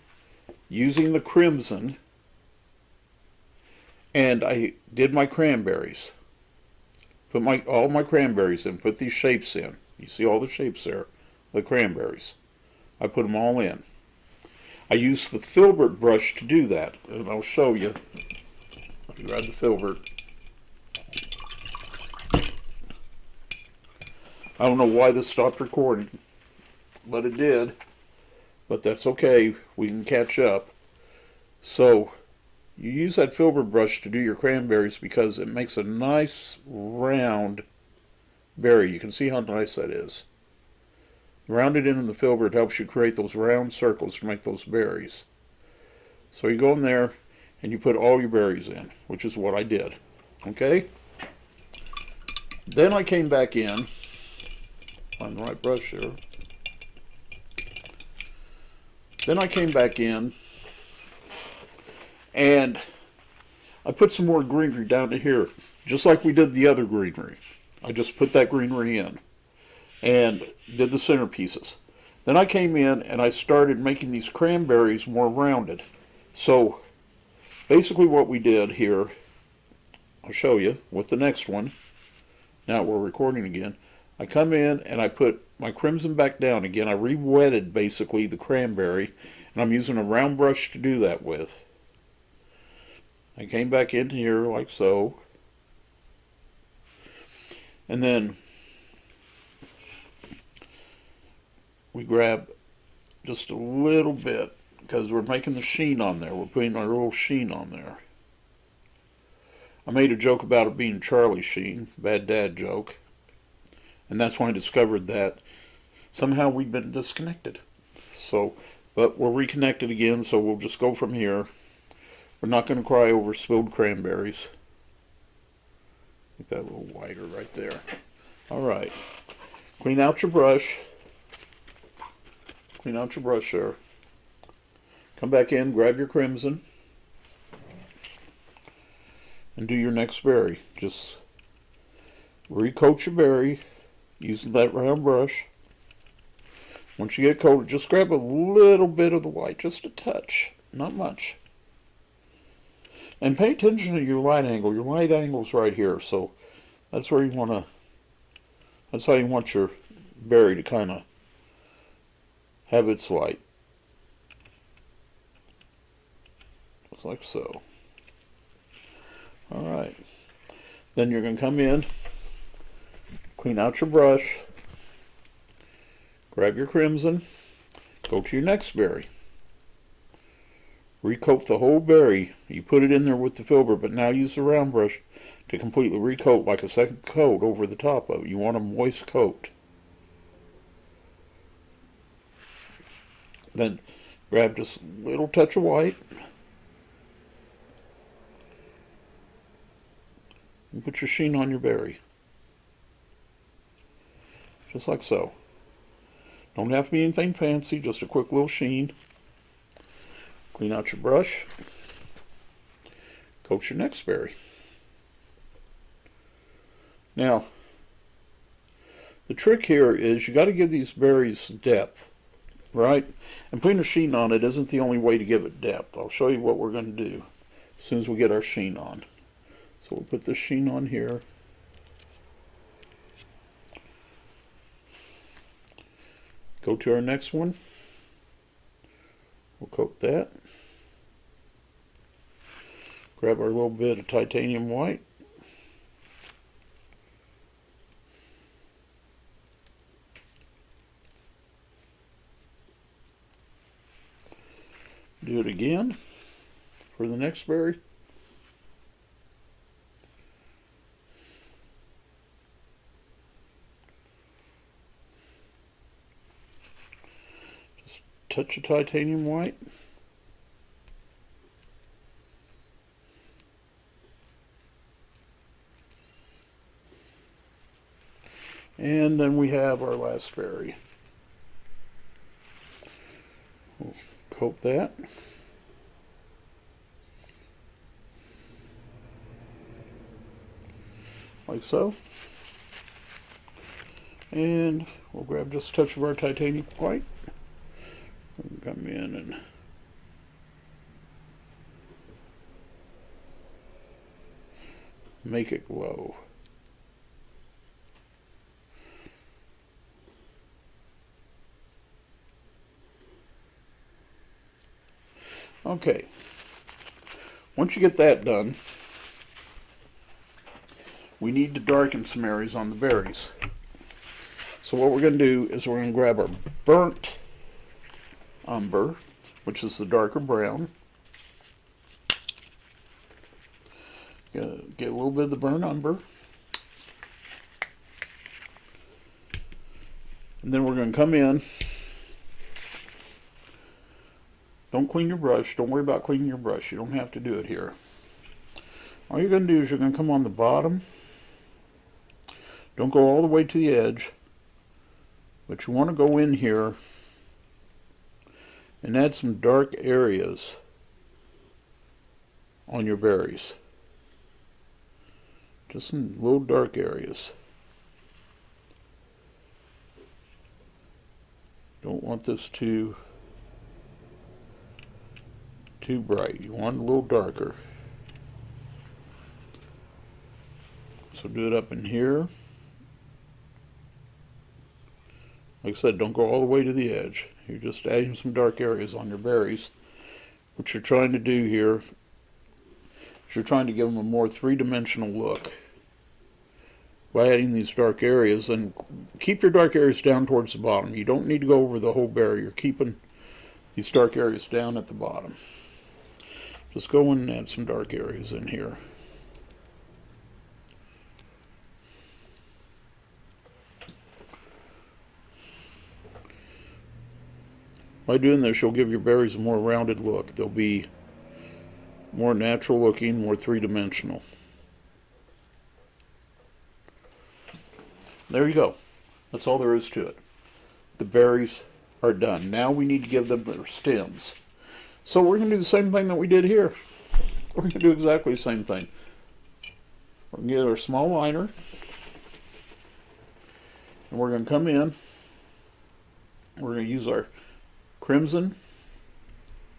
using the crimson and I did my cranberries. Put all my cranberries in, put these shapes in. You see all the shapes there, the cranberries. I put them all in. I used the filbert brush to do that, and I'll show you. Let me grab the filbert. I don't know why this stopped recording, but it did. But that's okay, we can catch up. So, you use that filbert brush to do your cranberries because it makes a nice round berry. You can see how nice that is. Rounded in the filbert helps you create those round circles to make those berries. So you go in there and you put all your berries in, which is what I did. Okay? Then I came back in, find the right brush here. Then I came back in and I put some more greenery down to here, just like we did the other greenery. I just put that greenery in and did the centerpieces. Then I came in and I started making these cranberries more rounded. So basically what we did here, I'll show you with the next one. Now we're recording again. I come in and I put my crimson back down again. I re-wetted basically the cranberry, and I'm using a round brush to do that with. I came back into here like so. And then we grab just a little bit because we're making the sheen on there. We're putting our little sheen on there. I made a joke about it being Charlie Sheen, bad dad joke. And that's when I discovered that somehow we've been disconnected. So, but we're reconnected again, so we'll just go from here. We're not going to cry over spilled cranberries. Get that a little wider right there. Alright. Clean out your brush. Clean out your brush there. Come back in, grab your crimson. And do your next berry. Just recoat your berry using that round brush. Once you get coated, just grab a little bit of the white, just a touch, not much. And pay attention to your light angle. Your light angle's right here, so that's where you want to, that's how you want your berry to kind of have its light. Just like so. Alright. Then you're going to come in, clean out your brush, grab your crimson, go to your next berry. Recoat the whole berry. You put it in there with the filbert, but now use the round brush to completely recoat like a second coat over the top of it. You want a moist coat. Then grab just a little touch of white and put your sheen on your berry. Just like so. Don't have to be anything fancy, just a quick little sheen. Clean out your brush. Coat your next berry. Now, the trick here is you got to give these berries depth, right? And putting a sheen on it isn't the only way to give it depth. I'll show you what we're going to do as soon as we get our sheen on. So we'll put this sheen on here. Go to our next one. We'll coat that. Grab our little bit of titanium white. Do it again for the next berry. Just touch of titanium white. And then we have our last berry. We'll coat that. Like so. And we'll grab just a touch of our titanium white. And come in and make it glow. Okay, once you get that done, we need to darken some areas on the berries. So what we're going to do is we're going to grab our burnt umber, which is the darker brown. Get a little bit of the burnt umber. And then we're going to come in. Don't clean your brush. Don't worry about cleaning your brush. You don't have to do it here. All you're going to do is you're going to come on the bottom. Don't go all the way to the edge. But you want to go in here and add some dark areas on your berries. Just some little dark areas. Don't want this too bright. You want it a little darker. So do it up in here. Like I said, don't go all the way to the edge. You're just adding some dark areas on your berries. What you're trying to do here is you're trying to give them a more three-dimensional look by adding these dark areas. And keep your dark areas down towards the bottom. You don't need to go over the whole berry. You're keeping these dark areas down at the bottom. Just go in and add some dark areas in here. By doing this, you'll give your berries a more rounded look. They'll be more natural looking, more three-dimensional. There you go. That's all there is to it. The berries are done. Now we need to give them their stems. So we're going to do the same thing that we did here. We're going to do exactly the same thing. We're going to get our small liner. And we're going to come in, we're going to use our crimson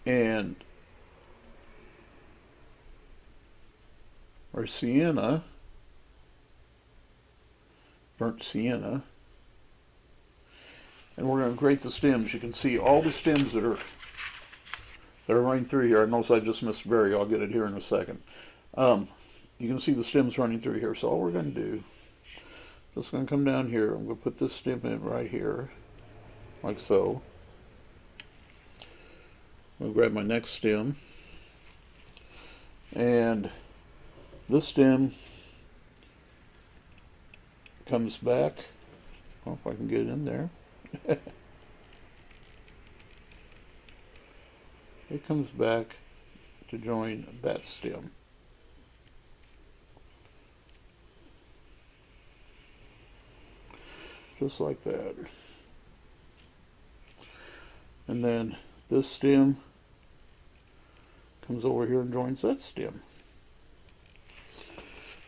and our sienna, burnt sienna, and we're going to grate the stems. You can see all the stems that are running through here. I notice I just missed berry. I'll get it here in a second. You can see the stems running through here. So all we're going to do, just going to come down here. I'm going to put this stem in right here, like so. I'm going to grab my next stem, and this stem comes back. Oh, if I can get it in there. It comes back to join that stem. Just like that. And then this stem comes over here and joins that stem.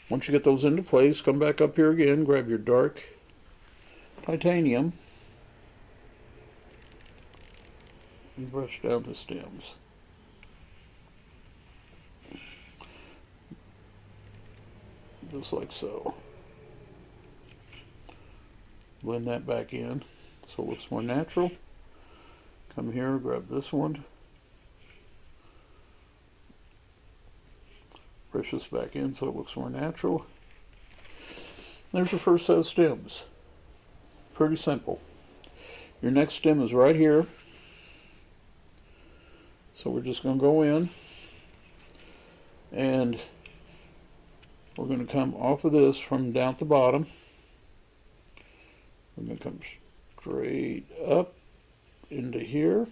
Once you get those into place, come back up here again, grab your dark titanium, and brush down the stems. Just like so. Blend that back in so it looks more natural. Come here, grab this one. Brush this back in so it looks more natural. There's your first set of stems. Pretty simple. Your next stem is right here. So we're just going to go in and we're going to come off of this from down at the bottom. We're going to come straight up into here,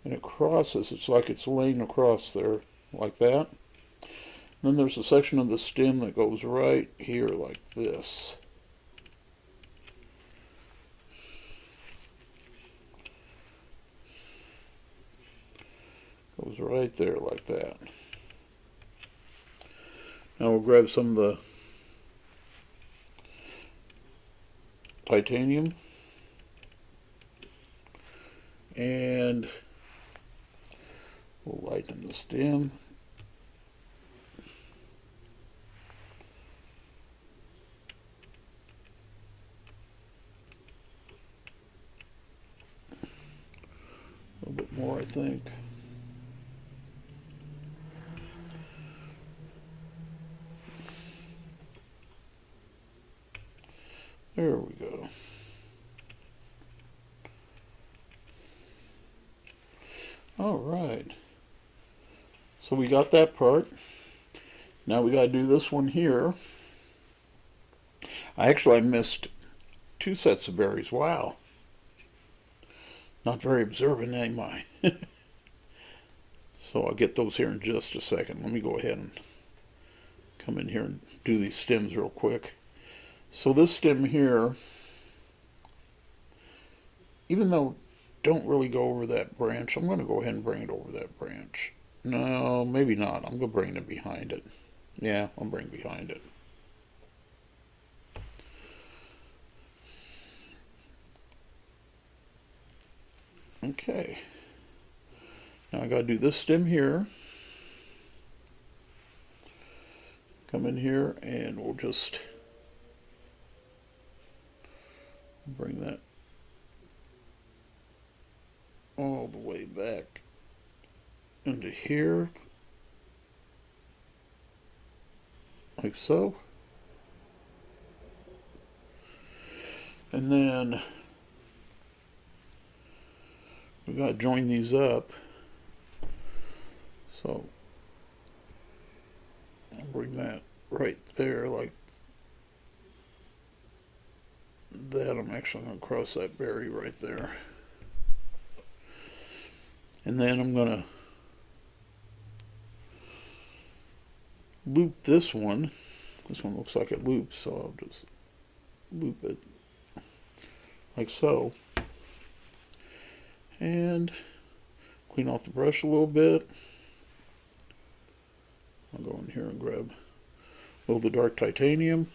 and it crosses. It's like it's laying across there like that. And then there's a section of the stem that goes right here like this. Goes right there like that. Now we'll grab some of the titanium and we'll lighten the stem. A little bit more, I think. There we go. All right. So we got that part. Now we got to do this one here. I missed 2 sets of berries. Wow. Not very observant, am I? So I'll get those here in just a second. Let me go ahead and come in here and do these stems real quick. So this stem here, even though don't really go over that branch, I'm going to go ahead and bring it over that branch. No, maybe not. I'm going to bring it behind it. Yeah, I'll bring it behind it. Okay. Now I got to do this stem here. Come in here and we'll just bring that all the way back into here, like so. And then we got to join these up. So I'll bring that right there like that. I'm actually going to cross that berry right there. And then I'm going to loop this one. This one looks like it loops, so I'll just loop it like so. And clean off the brush a little bit. I'll go in here and grab a little of the dark titanium.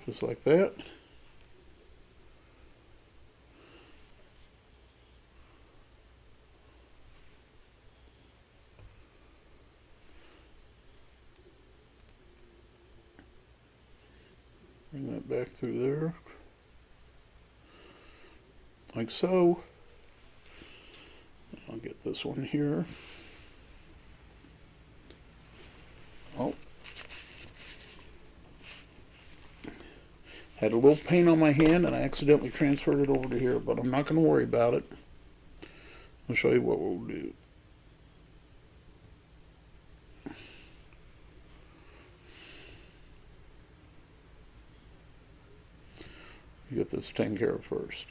just like that. Bring that back through there, like so. I'll get this one here. Oh. Had a little paint on my hand and I accidentally transferred it over to here, but I'm not going to worry about it. I'll show you what we'll do. You get this taken care of first.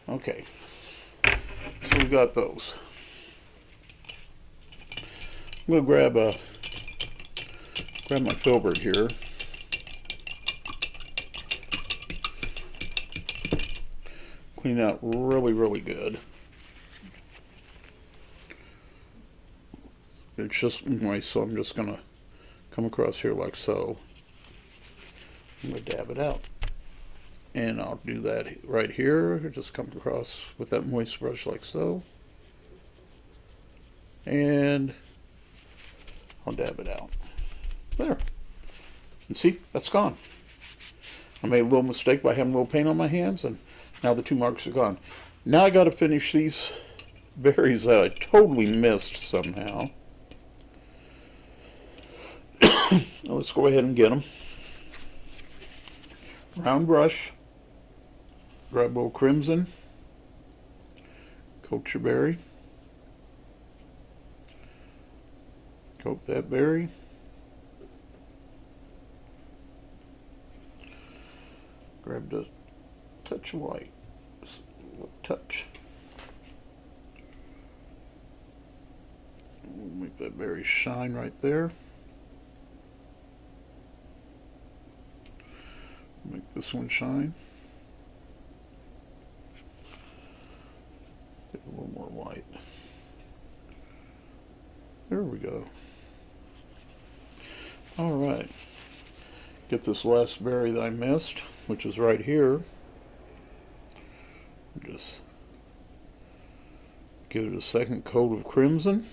Okay, so we've got those. I'm going to grab my filbert here. Clean out really, really good. It's just moist, so I'm just going to come across here like so. I'm going to dab it out. And I'll do that right here. Just come across with that moist brush like so. And I'll dab it out. There. And see, that's gone. I made a little mistake by having a little paint on my hands, and now the two marks are gone. Now I got to finish these berries that I totally missed somehow. Let's go ahead and get them. Round brush. Grab a little crimson. Coat your berry. Coat that berry. Grab a touch of white. Just a little touch. We'll make that berry shine right there. Make this one shine. Get a little more white. There we go. All right. Get this last berry that I missed, which is right here. Just give it a second coat of crimson.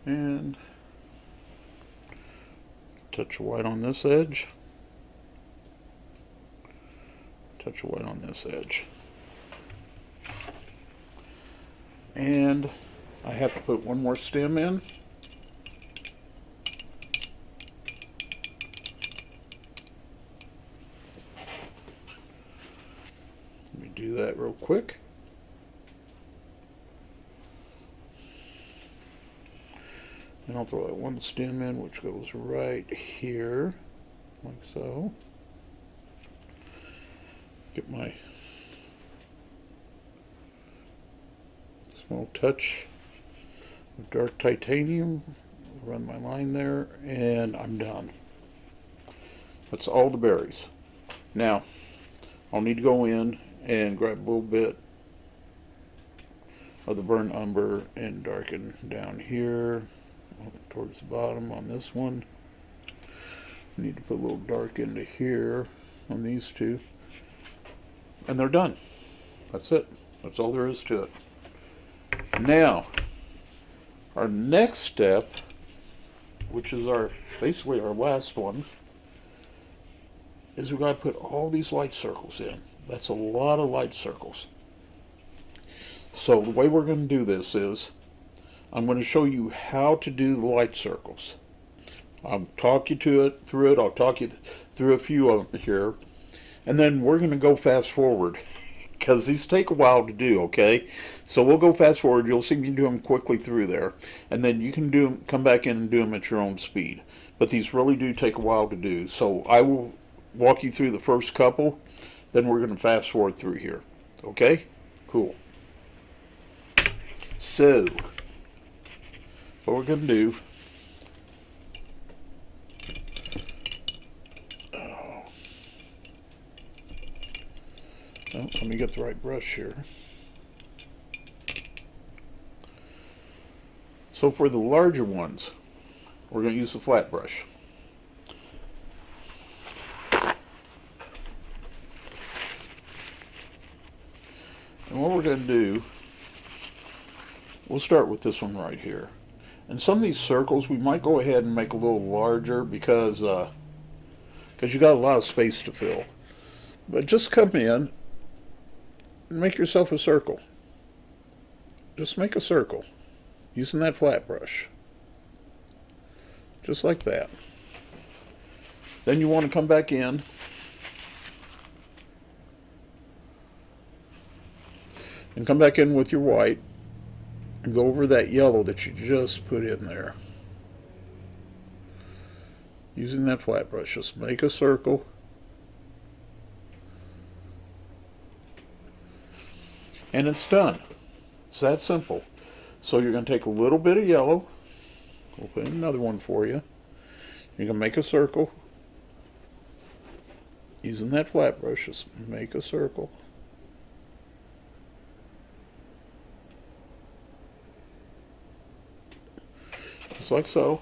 And touch of white on this edge. Touch of white on this edge. And I have to put one more stem in. Let me do that real quick. And I'll throw that one stem in, which goes right here, like so. Get my small touch of dark titanium, run my line there, and I'm done. That's all the berries. Now, I'll need to go in and grab a little bit of the burnt umber and darken down here towards the bottom on this one. Need to put a little dark into here on these two. And they're done. That's it. That's all there is to it. Now, our next step, which is basically our last one, is we've got to put all these light circles in. That's a lot of light circles. So the way we're going to do this is, I'm going to show you how to do the light circles. I'll talk you through it. I'll talk you through a few of them here. And then we're going to go fast forward because these take a while to do, okay? So we'll go fast forward. You'll see me do them quickly through there. And then you can come back in and do them at your own speed. But these really do take a while to do. So I will walk you through the first couple. Then we're going to fast forward through here. Okay? Cool. So, what we're going to do, Oh, let me get the right brush here. So for the larger ones, we're going to use the flat brush. And what we're going to do, we'll start with this one right here. And some of these circles we might go ahead and make a little larger because you got a lot of space to fill. But just come in and make yourself a circle. Just make a circle using that flat brush. Just like that. Then you want to come back in and come back in with your white and go over that yellow that you just put in there. Using that flat brush, just make a circle. And it's done. It's that simple. So you're going to take a little bit of yellow. We'll put in another one for you. You're going to make a circle. Using that flat brush, just make a circle. Just like so.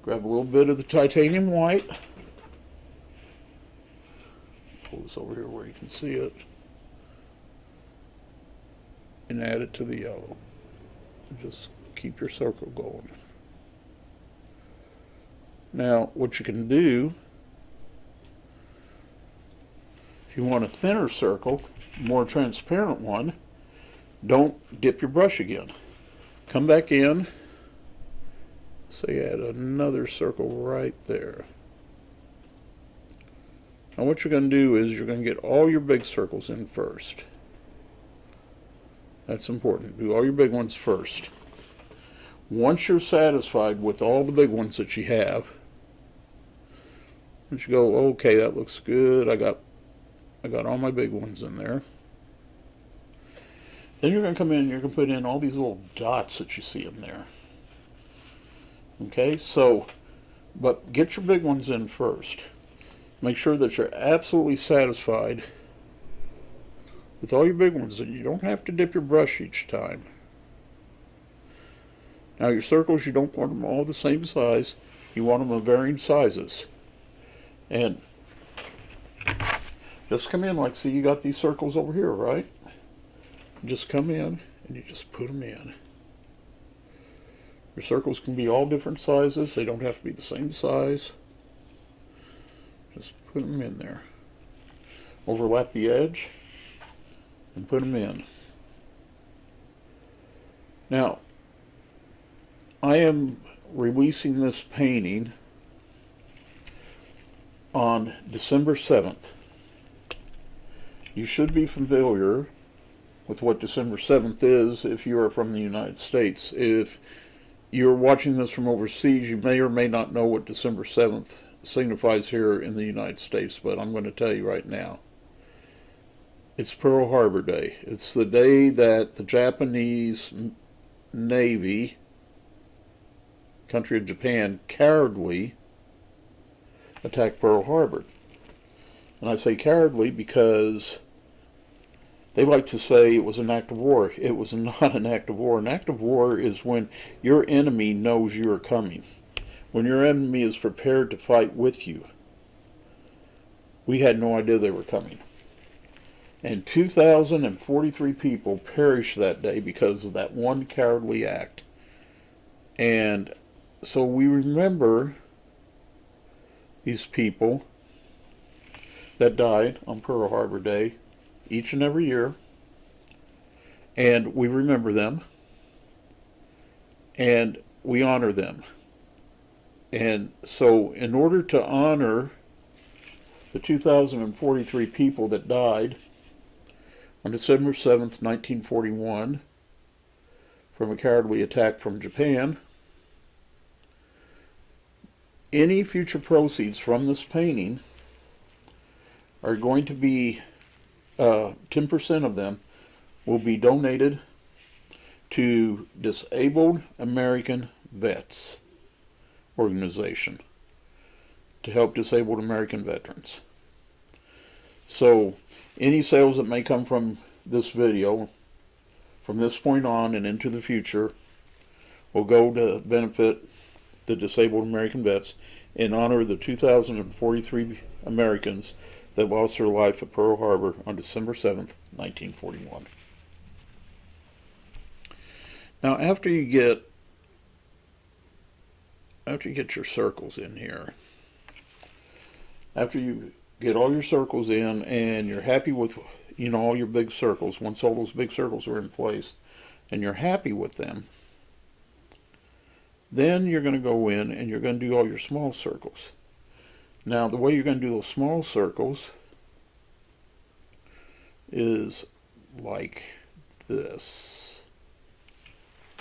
Grab a little bit of the titanium white. Pull this over here where you can see it. And add it to the yellow. Just keep your circle going. Now, what you can do, if you want a thinner circle, more transparent one, don't dip your brush again. Come back in, say add another circle right there. Now what you're going to do is you're going to get all your big circles in first. That's important. Do all your big ones first. Once you're satisfied with all the big ones that you have, once you go, okay, that looks good, I got all my big ones in there. Then you're going to come in and you're going to put in all these little dots that you see in there. Okay, so, but get your big ones in first. Make sure that you're absolutely satisfied with all your big ones, and you don't have to dip your brush each time. Now your circles, you don't want them all the same size. You want them of varying sizes. And just come in, like, see, you got these circles over here, right? Just come in and you just put them in. Your circles can be all different sizes. They don't have to be the same size. Just put them in there. Overlap the edge and put them in. Now, I am releasing this painting on December 7th. You should be familiar with what December 7th is if you are from the United States. If you're watching this from overseas, you may or may not know what December 7th signifies here in the United States, but I'm going to tell you right now. It's Pearl Harbor Day. It's the day that the Japanese Navy, country of Japan, cowardly attacked Pearl Harbor. And I say cowardly because they like to say it was an act of war. It was not an act of war. An act of war is when your enemy knows you are coming. When your enemy is prepared to fight with you. We had no idea they were coming. And 2,043 people perished that day because of that one cowardly act. And so we remember these people that died on Pearl Harbor Day each and every year. And we remember them. And we honor them. And so in order to honor the 2,043 people that died on December 7th, 1941, from a cowardly attack from Japan, any future proceeds from this painting are going to be, 10% of them will be donated to Disabled American Vets organization to help disabled American veterans. So any sales that may come from this video from this point on and into the future will go to benefit the disabled American vets in honor of the 2,043 Americans that lost their life at Pearl Harbor on December 7th, 1941. Now after you get your circles in here, after you get all your circles in and you're happy with, you know, all your big circles, once all those big circles are in place and you're happy with them, then you're going to go in and you're going to do all your small circles. Now the way you're going to do those small circles is like this.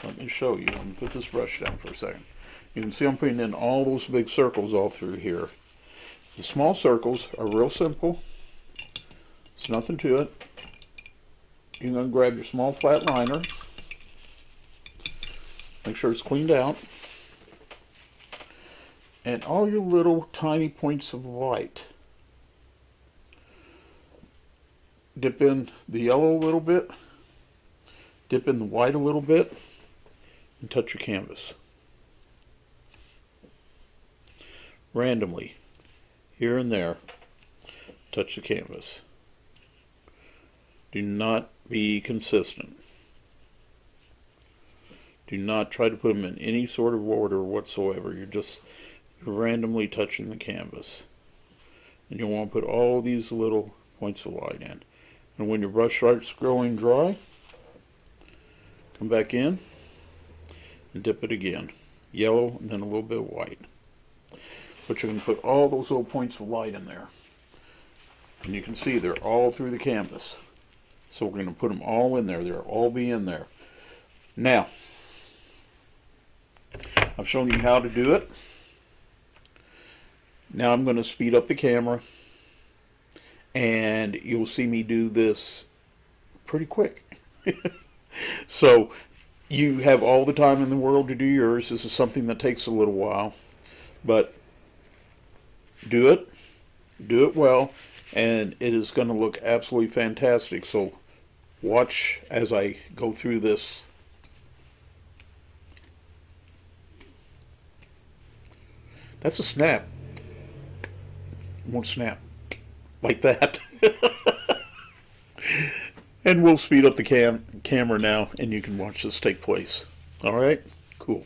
Let me show you. Let me put this brush down for a second. You can see I'm putting in all those big circles all through here. The small circles are real simple. It's nothing to it. You're going to grab your small flat liner. Make sure it's cleaned out. And all your little tiny points of light. Dip in the yellow a little bit. Dip in the white a little bit. And touch your canvas. Randomly. Here and there. Touch the canvas. Do not be consistent. Do not try to put them in any sort of order whatsoever. You're just randomly touching the canvas. And you want to put all these little points of light in. And when your brush starts growing dry, come back in and dip it again. Yellow and then a little bit of white. But you're going to put all those little points of light in there. And you can see they're all through the canvas. So we're going to put them all in there. They'll all be in there. Now, I've shown you how to do it. Now I'm going to speed up the camera. And you'll see me do this pretty quick. So you have all the time in the world to do yours. This is something that takes a little while. But do it well, and it is going to look absolutely fantastic. So watch as I go through this. That's a snap. It won't snap like that. And we'll speed up the camera now, and you can watch this take place. All right? Cool.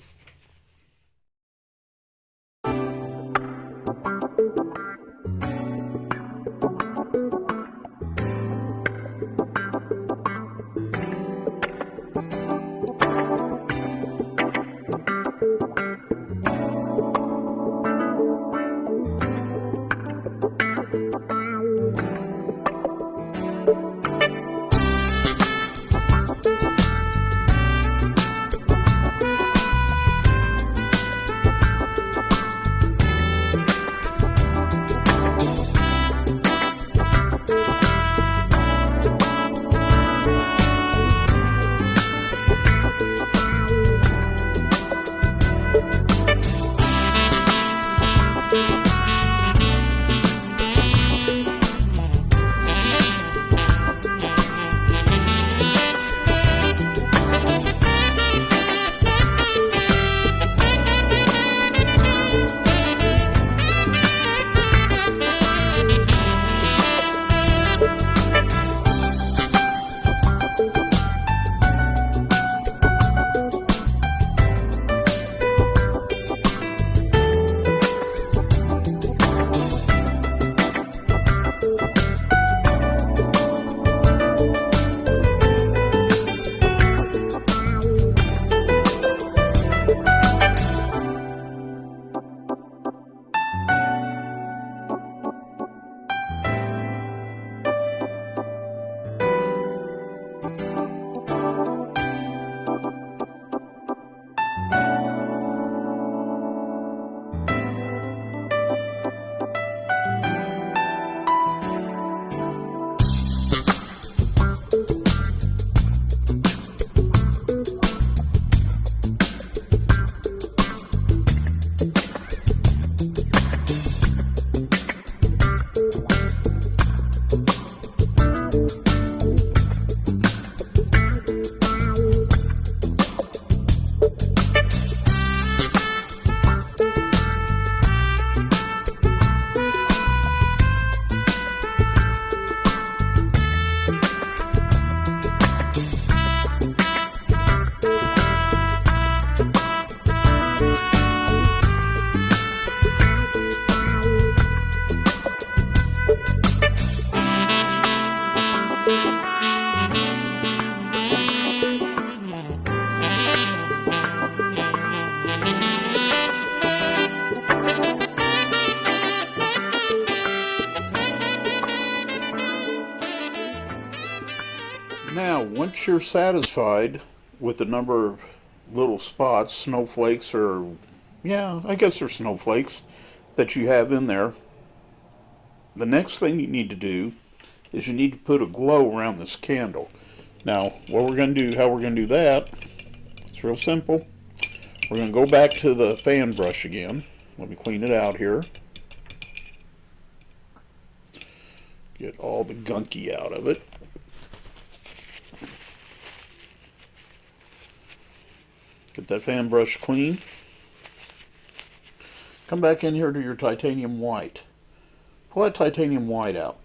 once you're satisfied with the number of little spots, snowflakes, or yeah, I guess they're snowflakes that you have in there, the next thing you need to do is you need to put a glow around this candle. Now, what we're going to do, how we're going to do that, it's real simple. We're going to go back to the fan brush again. Let me clean it out here. Get all the gunky out of it. Get that fan brush clean. Come back in here to your titanium white. Pull that titanium white out.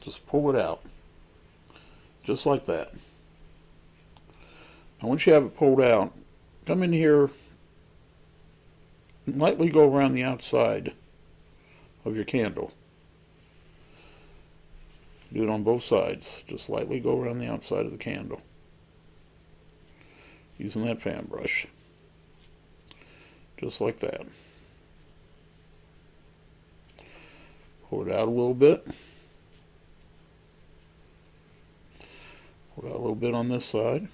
Just pull it out. Just like that. Now once you have it pulled out, come in here and lightly go around the outside of your candle. Do it on both sides. Just lightly go around the outside of the candle. Using that fan brush. Just like that. Pull it out a little bit. Pull it out a little bit on this side.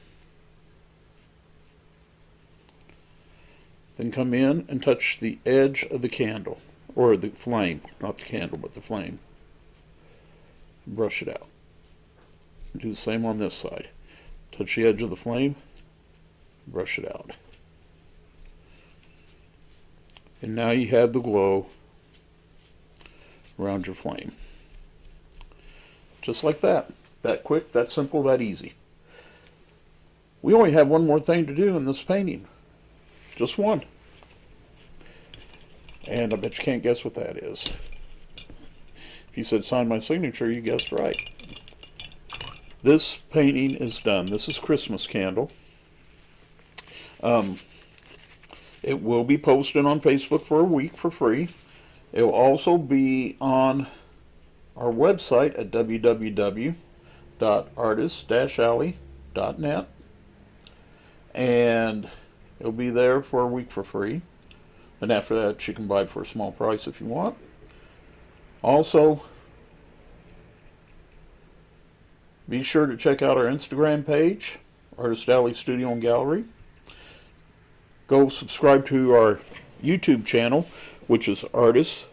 Then come in and touch the edge of the candle. Or the flame. Not the candle, but the flame. Brush it out. Do the same on this side. Touch the edge of the flame. Brush it out. And now you have the glow around your flame. Just like that. That quick, that simple, that easy. We only have one more thing to do in this painting. Just one. And I bet you can't guess what that is. If you said sign my signature, you guessed right. This painting is done. This is Christmas candle. It will be posted on Facebook for a week for free. It will also be on our website at www.artist-alley.net, and it'll be there for a week for free. And after that, you can buy it for a small price if you want. Also, be sure to check out our Instagram page, Artist Alley Studio and Gallery. Go subscribe to our YouTube channel, which is Artist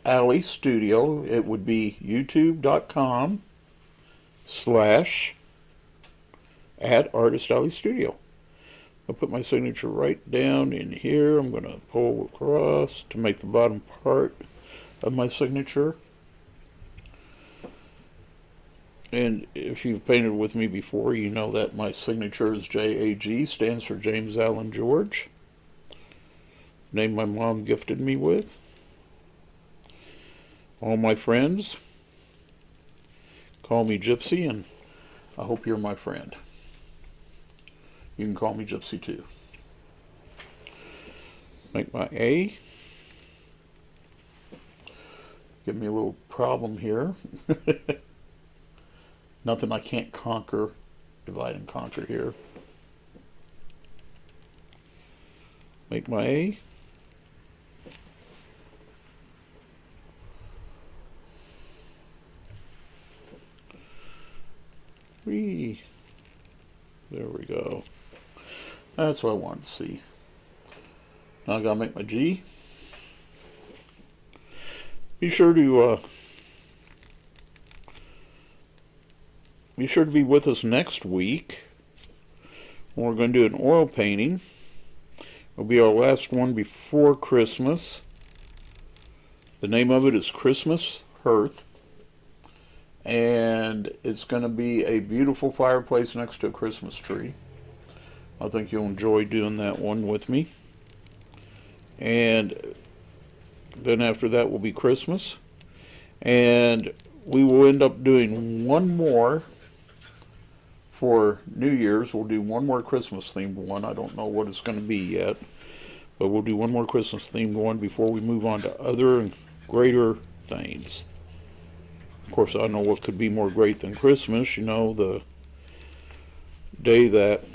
Alley Studio. It would be youtube.com/@Artist Alley Studio. I'll put my signature right down in here. I'm going to pull across to make the bottom part of my signature. And if you've painted with me before, you know that my signature is JAG, stands for James Allen George. Name my mom gifted me with. All my friends call me Gypsy, and I hope you're my friend. You can call me Gypsy too. Make my A. Give me a little problem here. Nothing I can't conquer. Divide and conquer here. Make my A. Whee. There we go. That's what I wanted to see. Now I gotta make my G. Be sure to be with us next week when we're going to do an oil painting. It'll be our last one before Christmas. The name of it is Christmas Hearth, and it's going to be a beautiful fireplace next to a Christmas tree. I think you'll enjoy doing that one with me. And then after that will be Christmas, and we will end up doing one more for New Year's. We'll do one more Christmas themed one. I don't know what it's going to be yet, but we'll do one more Christmas themed one before we move on to other and greater things. Of course, I know what could be more great than Christmas. You know, the day that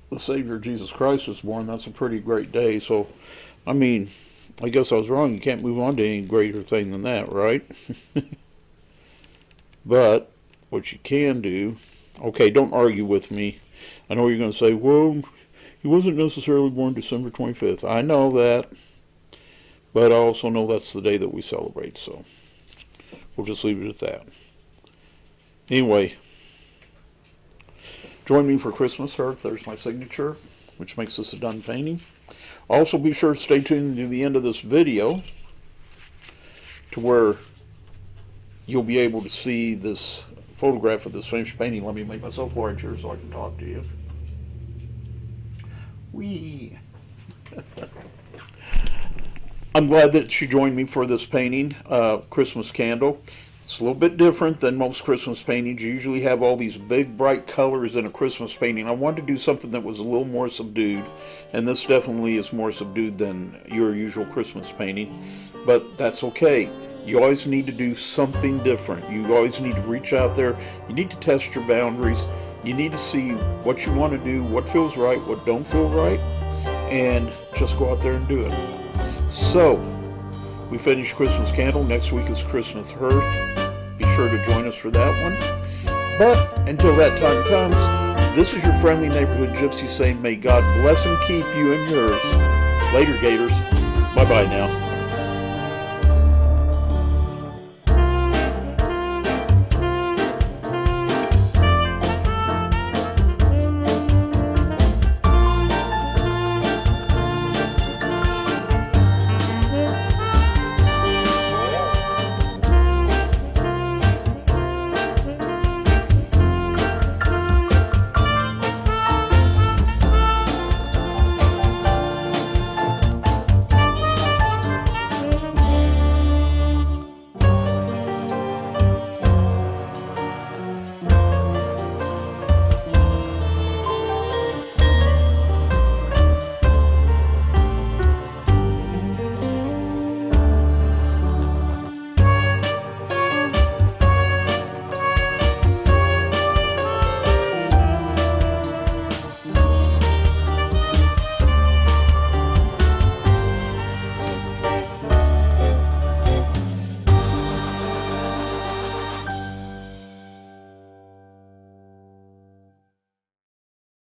the Savior Jesus Christ was born. That's a pretty great day. So, I mean, I guess I was wrong. You can't move on to any greater thing than that, right? But what you can do, okay, don't argue with me. I know you're going to say, well, he wasn't necessarily born December 25th. I know that, but I also know that's the day that we celebrate, so we'll just leave it at that. Anyway, join me for Christmas Earth. There's my signature, which makes this a done painting. Also, be sure to stay tuned to the end of this video to where you'll be able to see this photograph of this finished painting. Let me make myself large here so I can talk to you. Whee! I'm glad that you joined me for this painting, Christmas Candle. It's a little bit different than most Christmas paintings. You usually have all these big bright colors in a Christmas painting. I wanted to do something that was a little more subdued, and this definitely is more subdued than your usual Christmas painting, but that's okay. You always need to do something different. You always need to reach out there. You need to test your boundaries. You need to see what you want to do, what feels right, what don't feel right, and just go out there and do it. So, we finished Christmas Candle. Next week is Christmas Hearth. Be sure to join us for that one. But until that time comes, this is your friendly neighborhood gypsy saying, may God bless and keep you and yours. Later, Gators. Bye-bye now.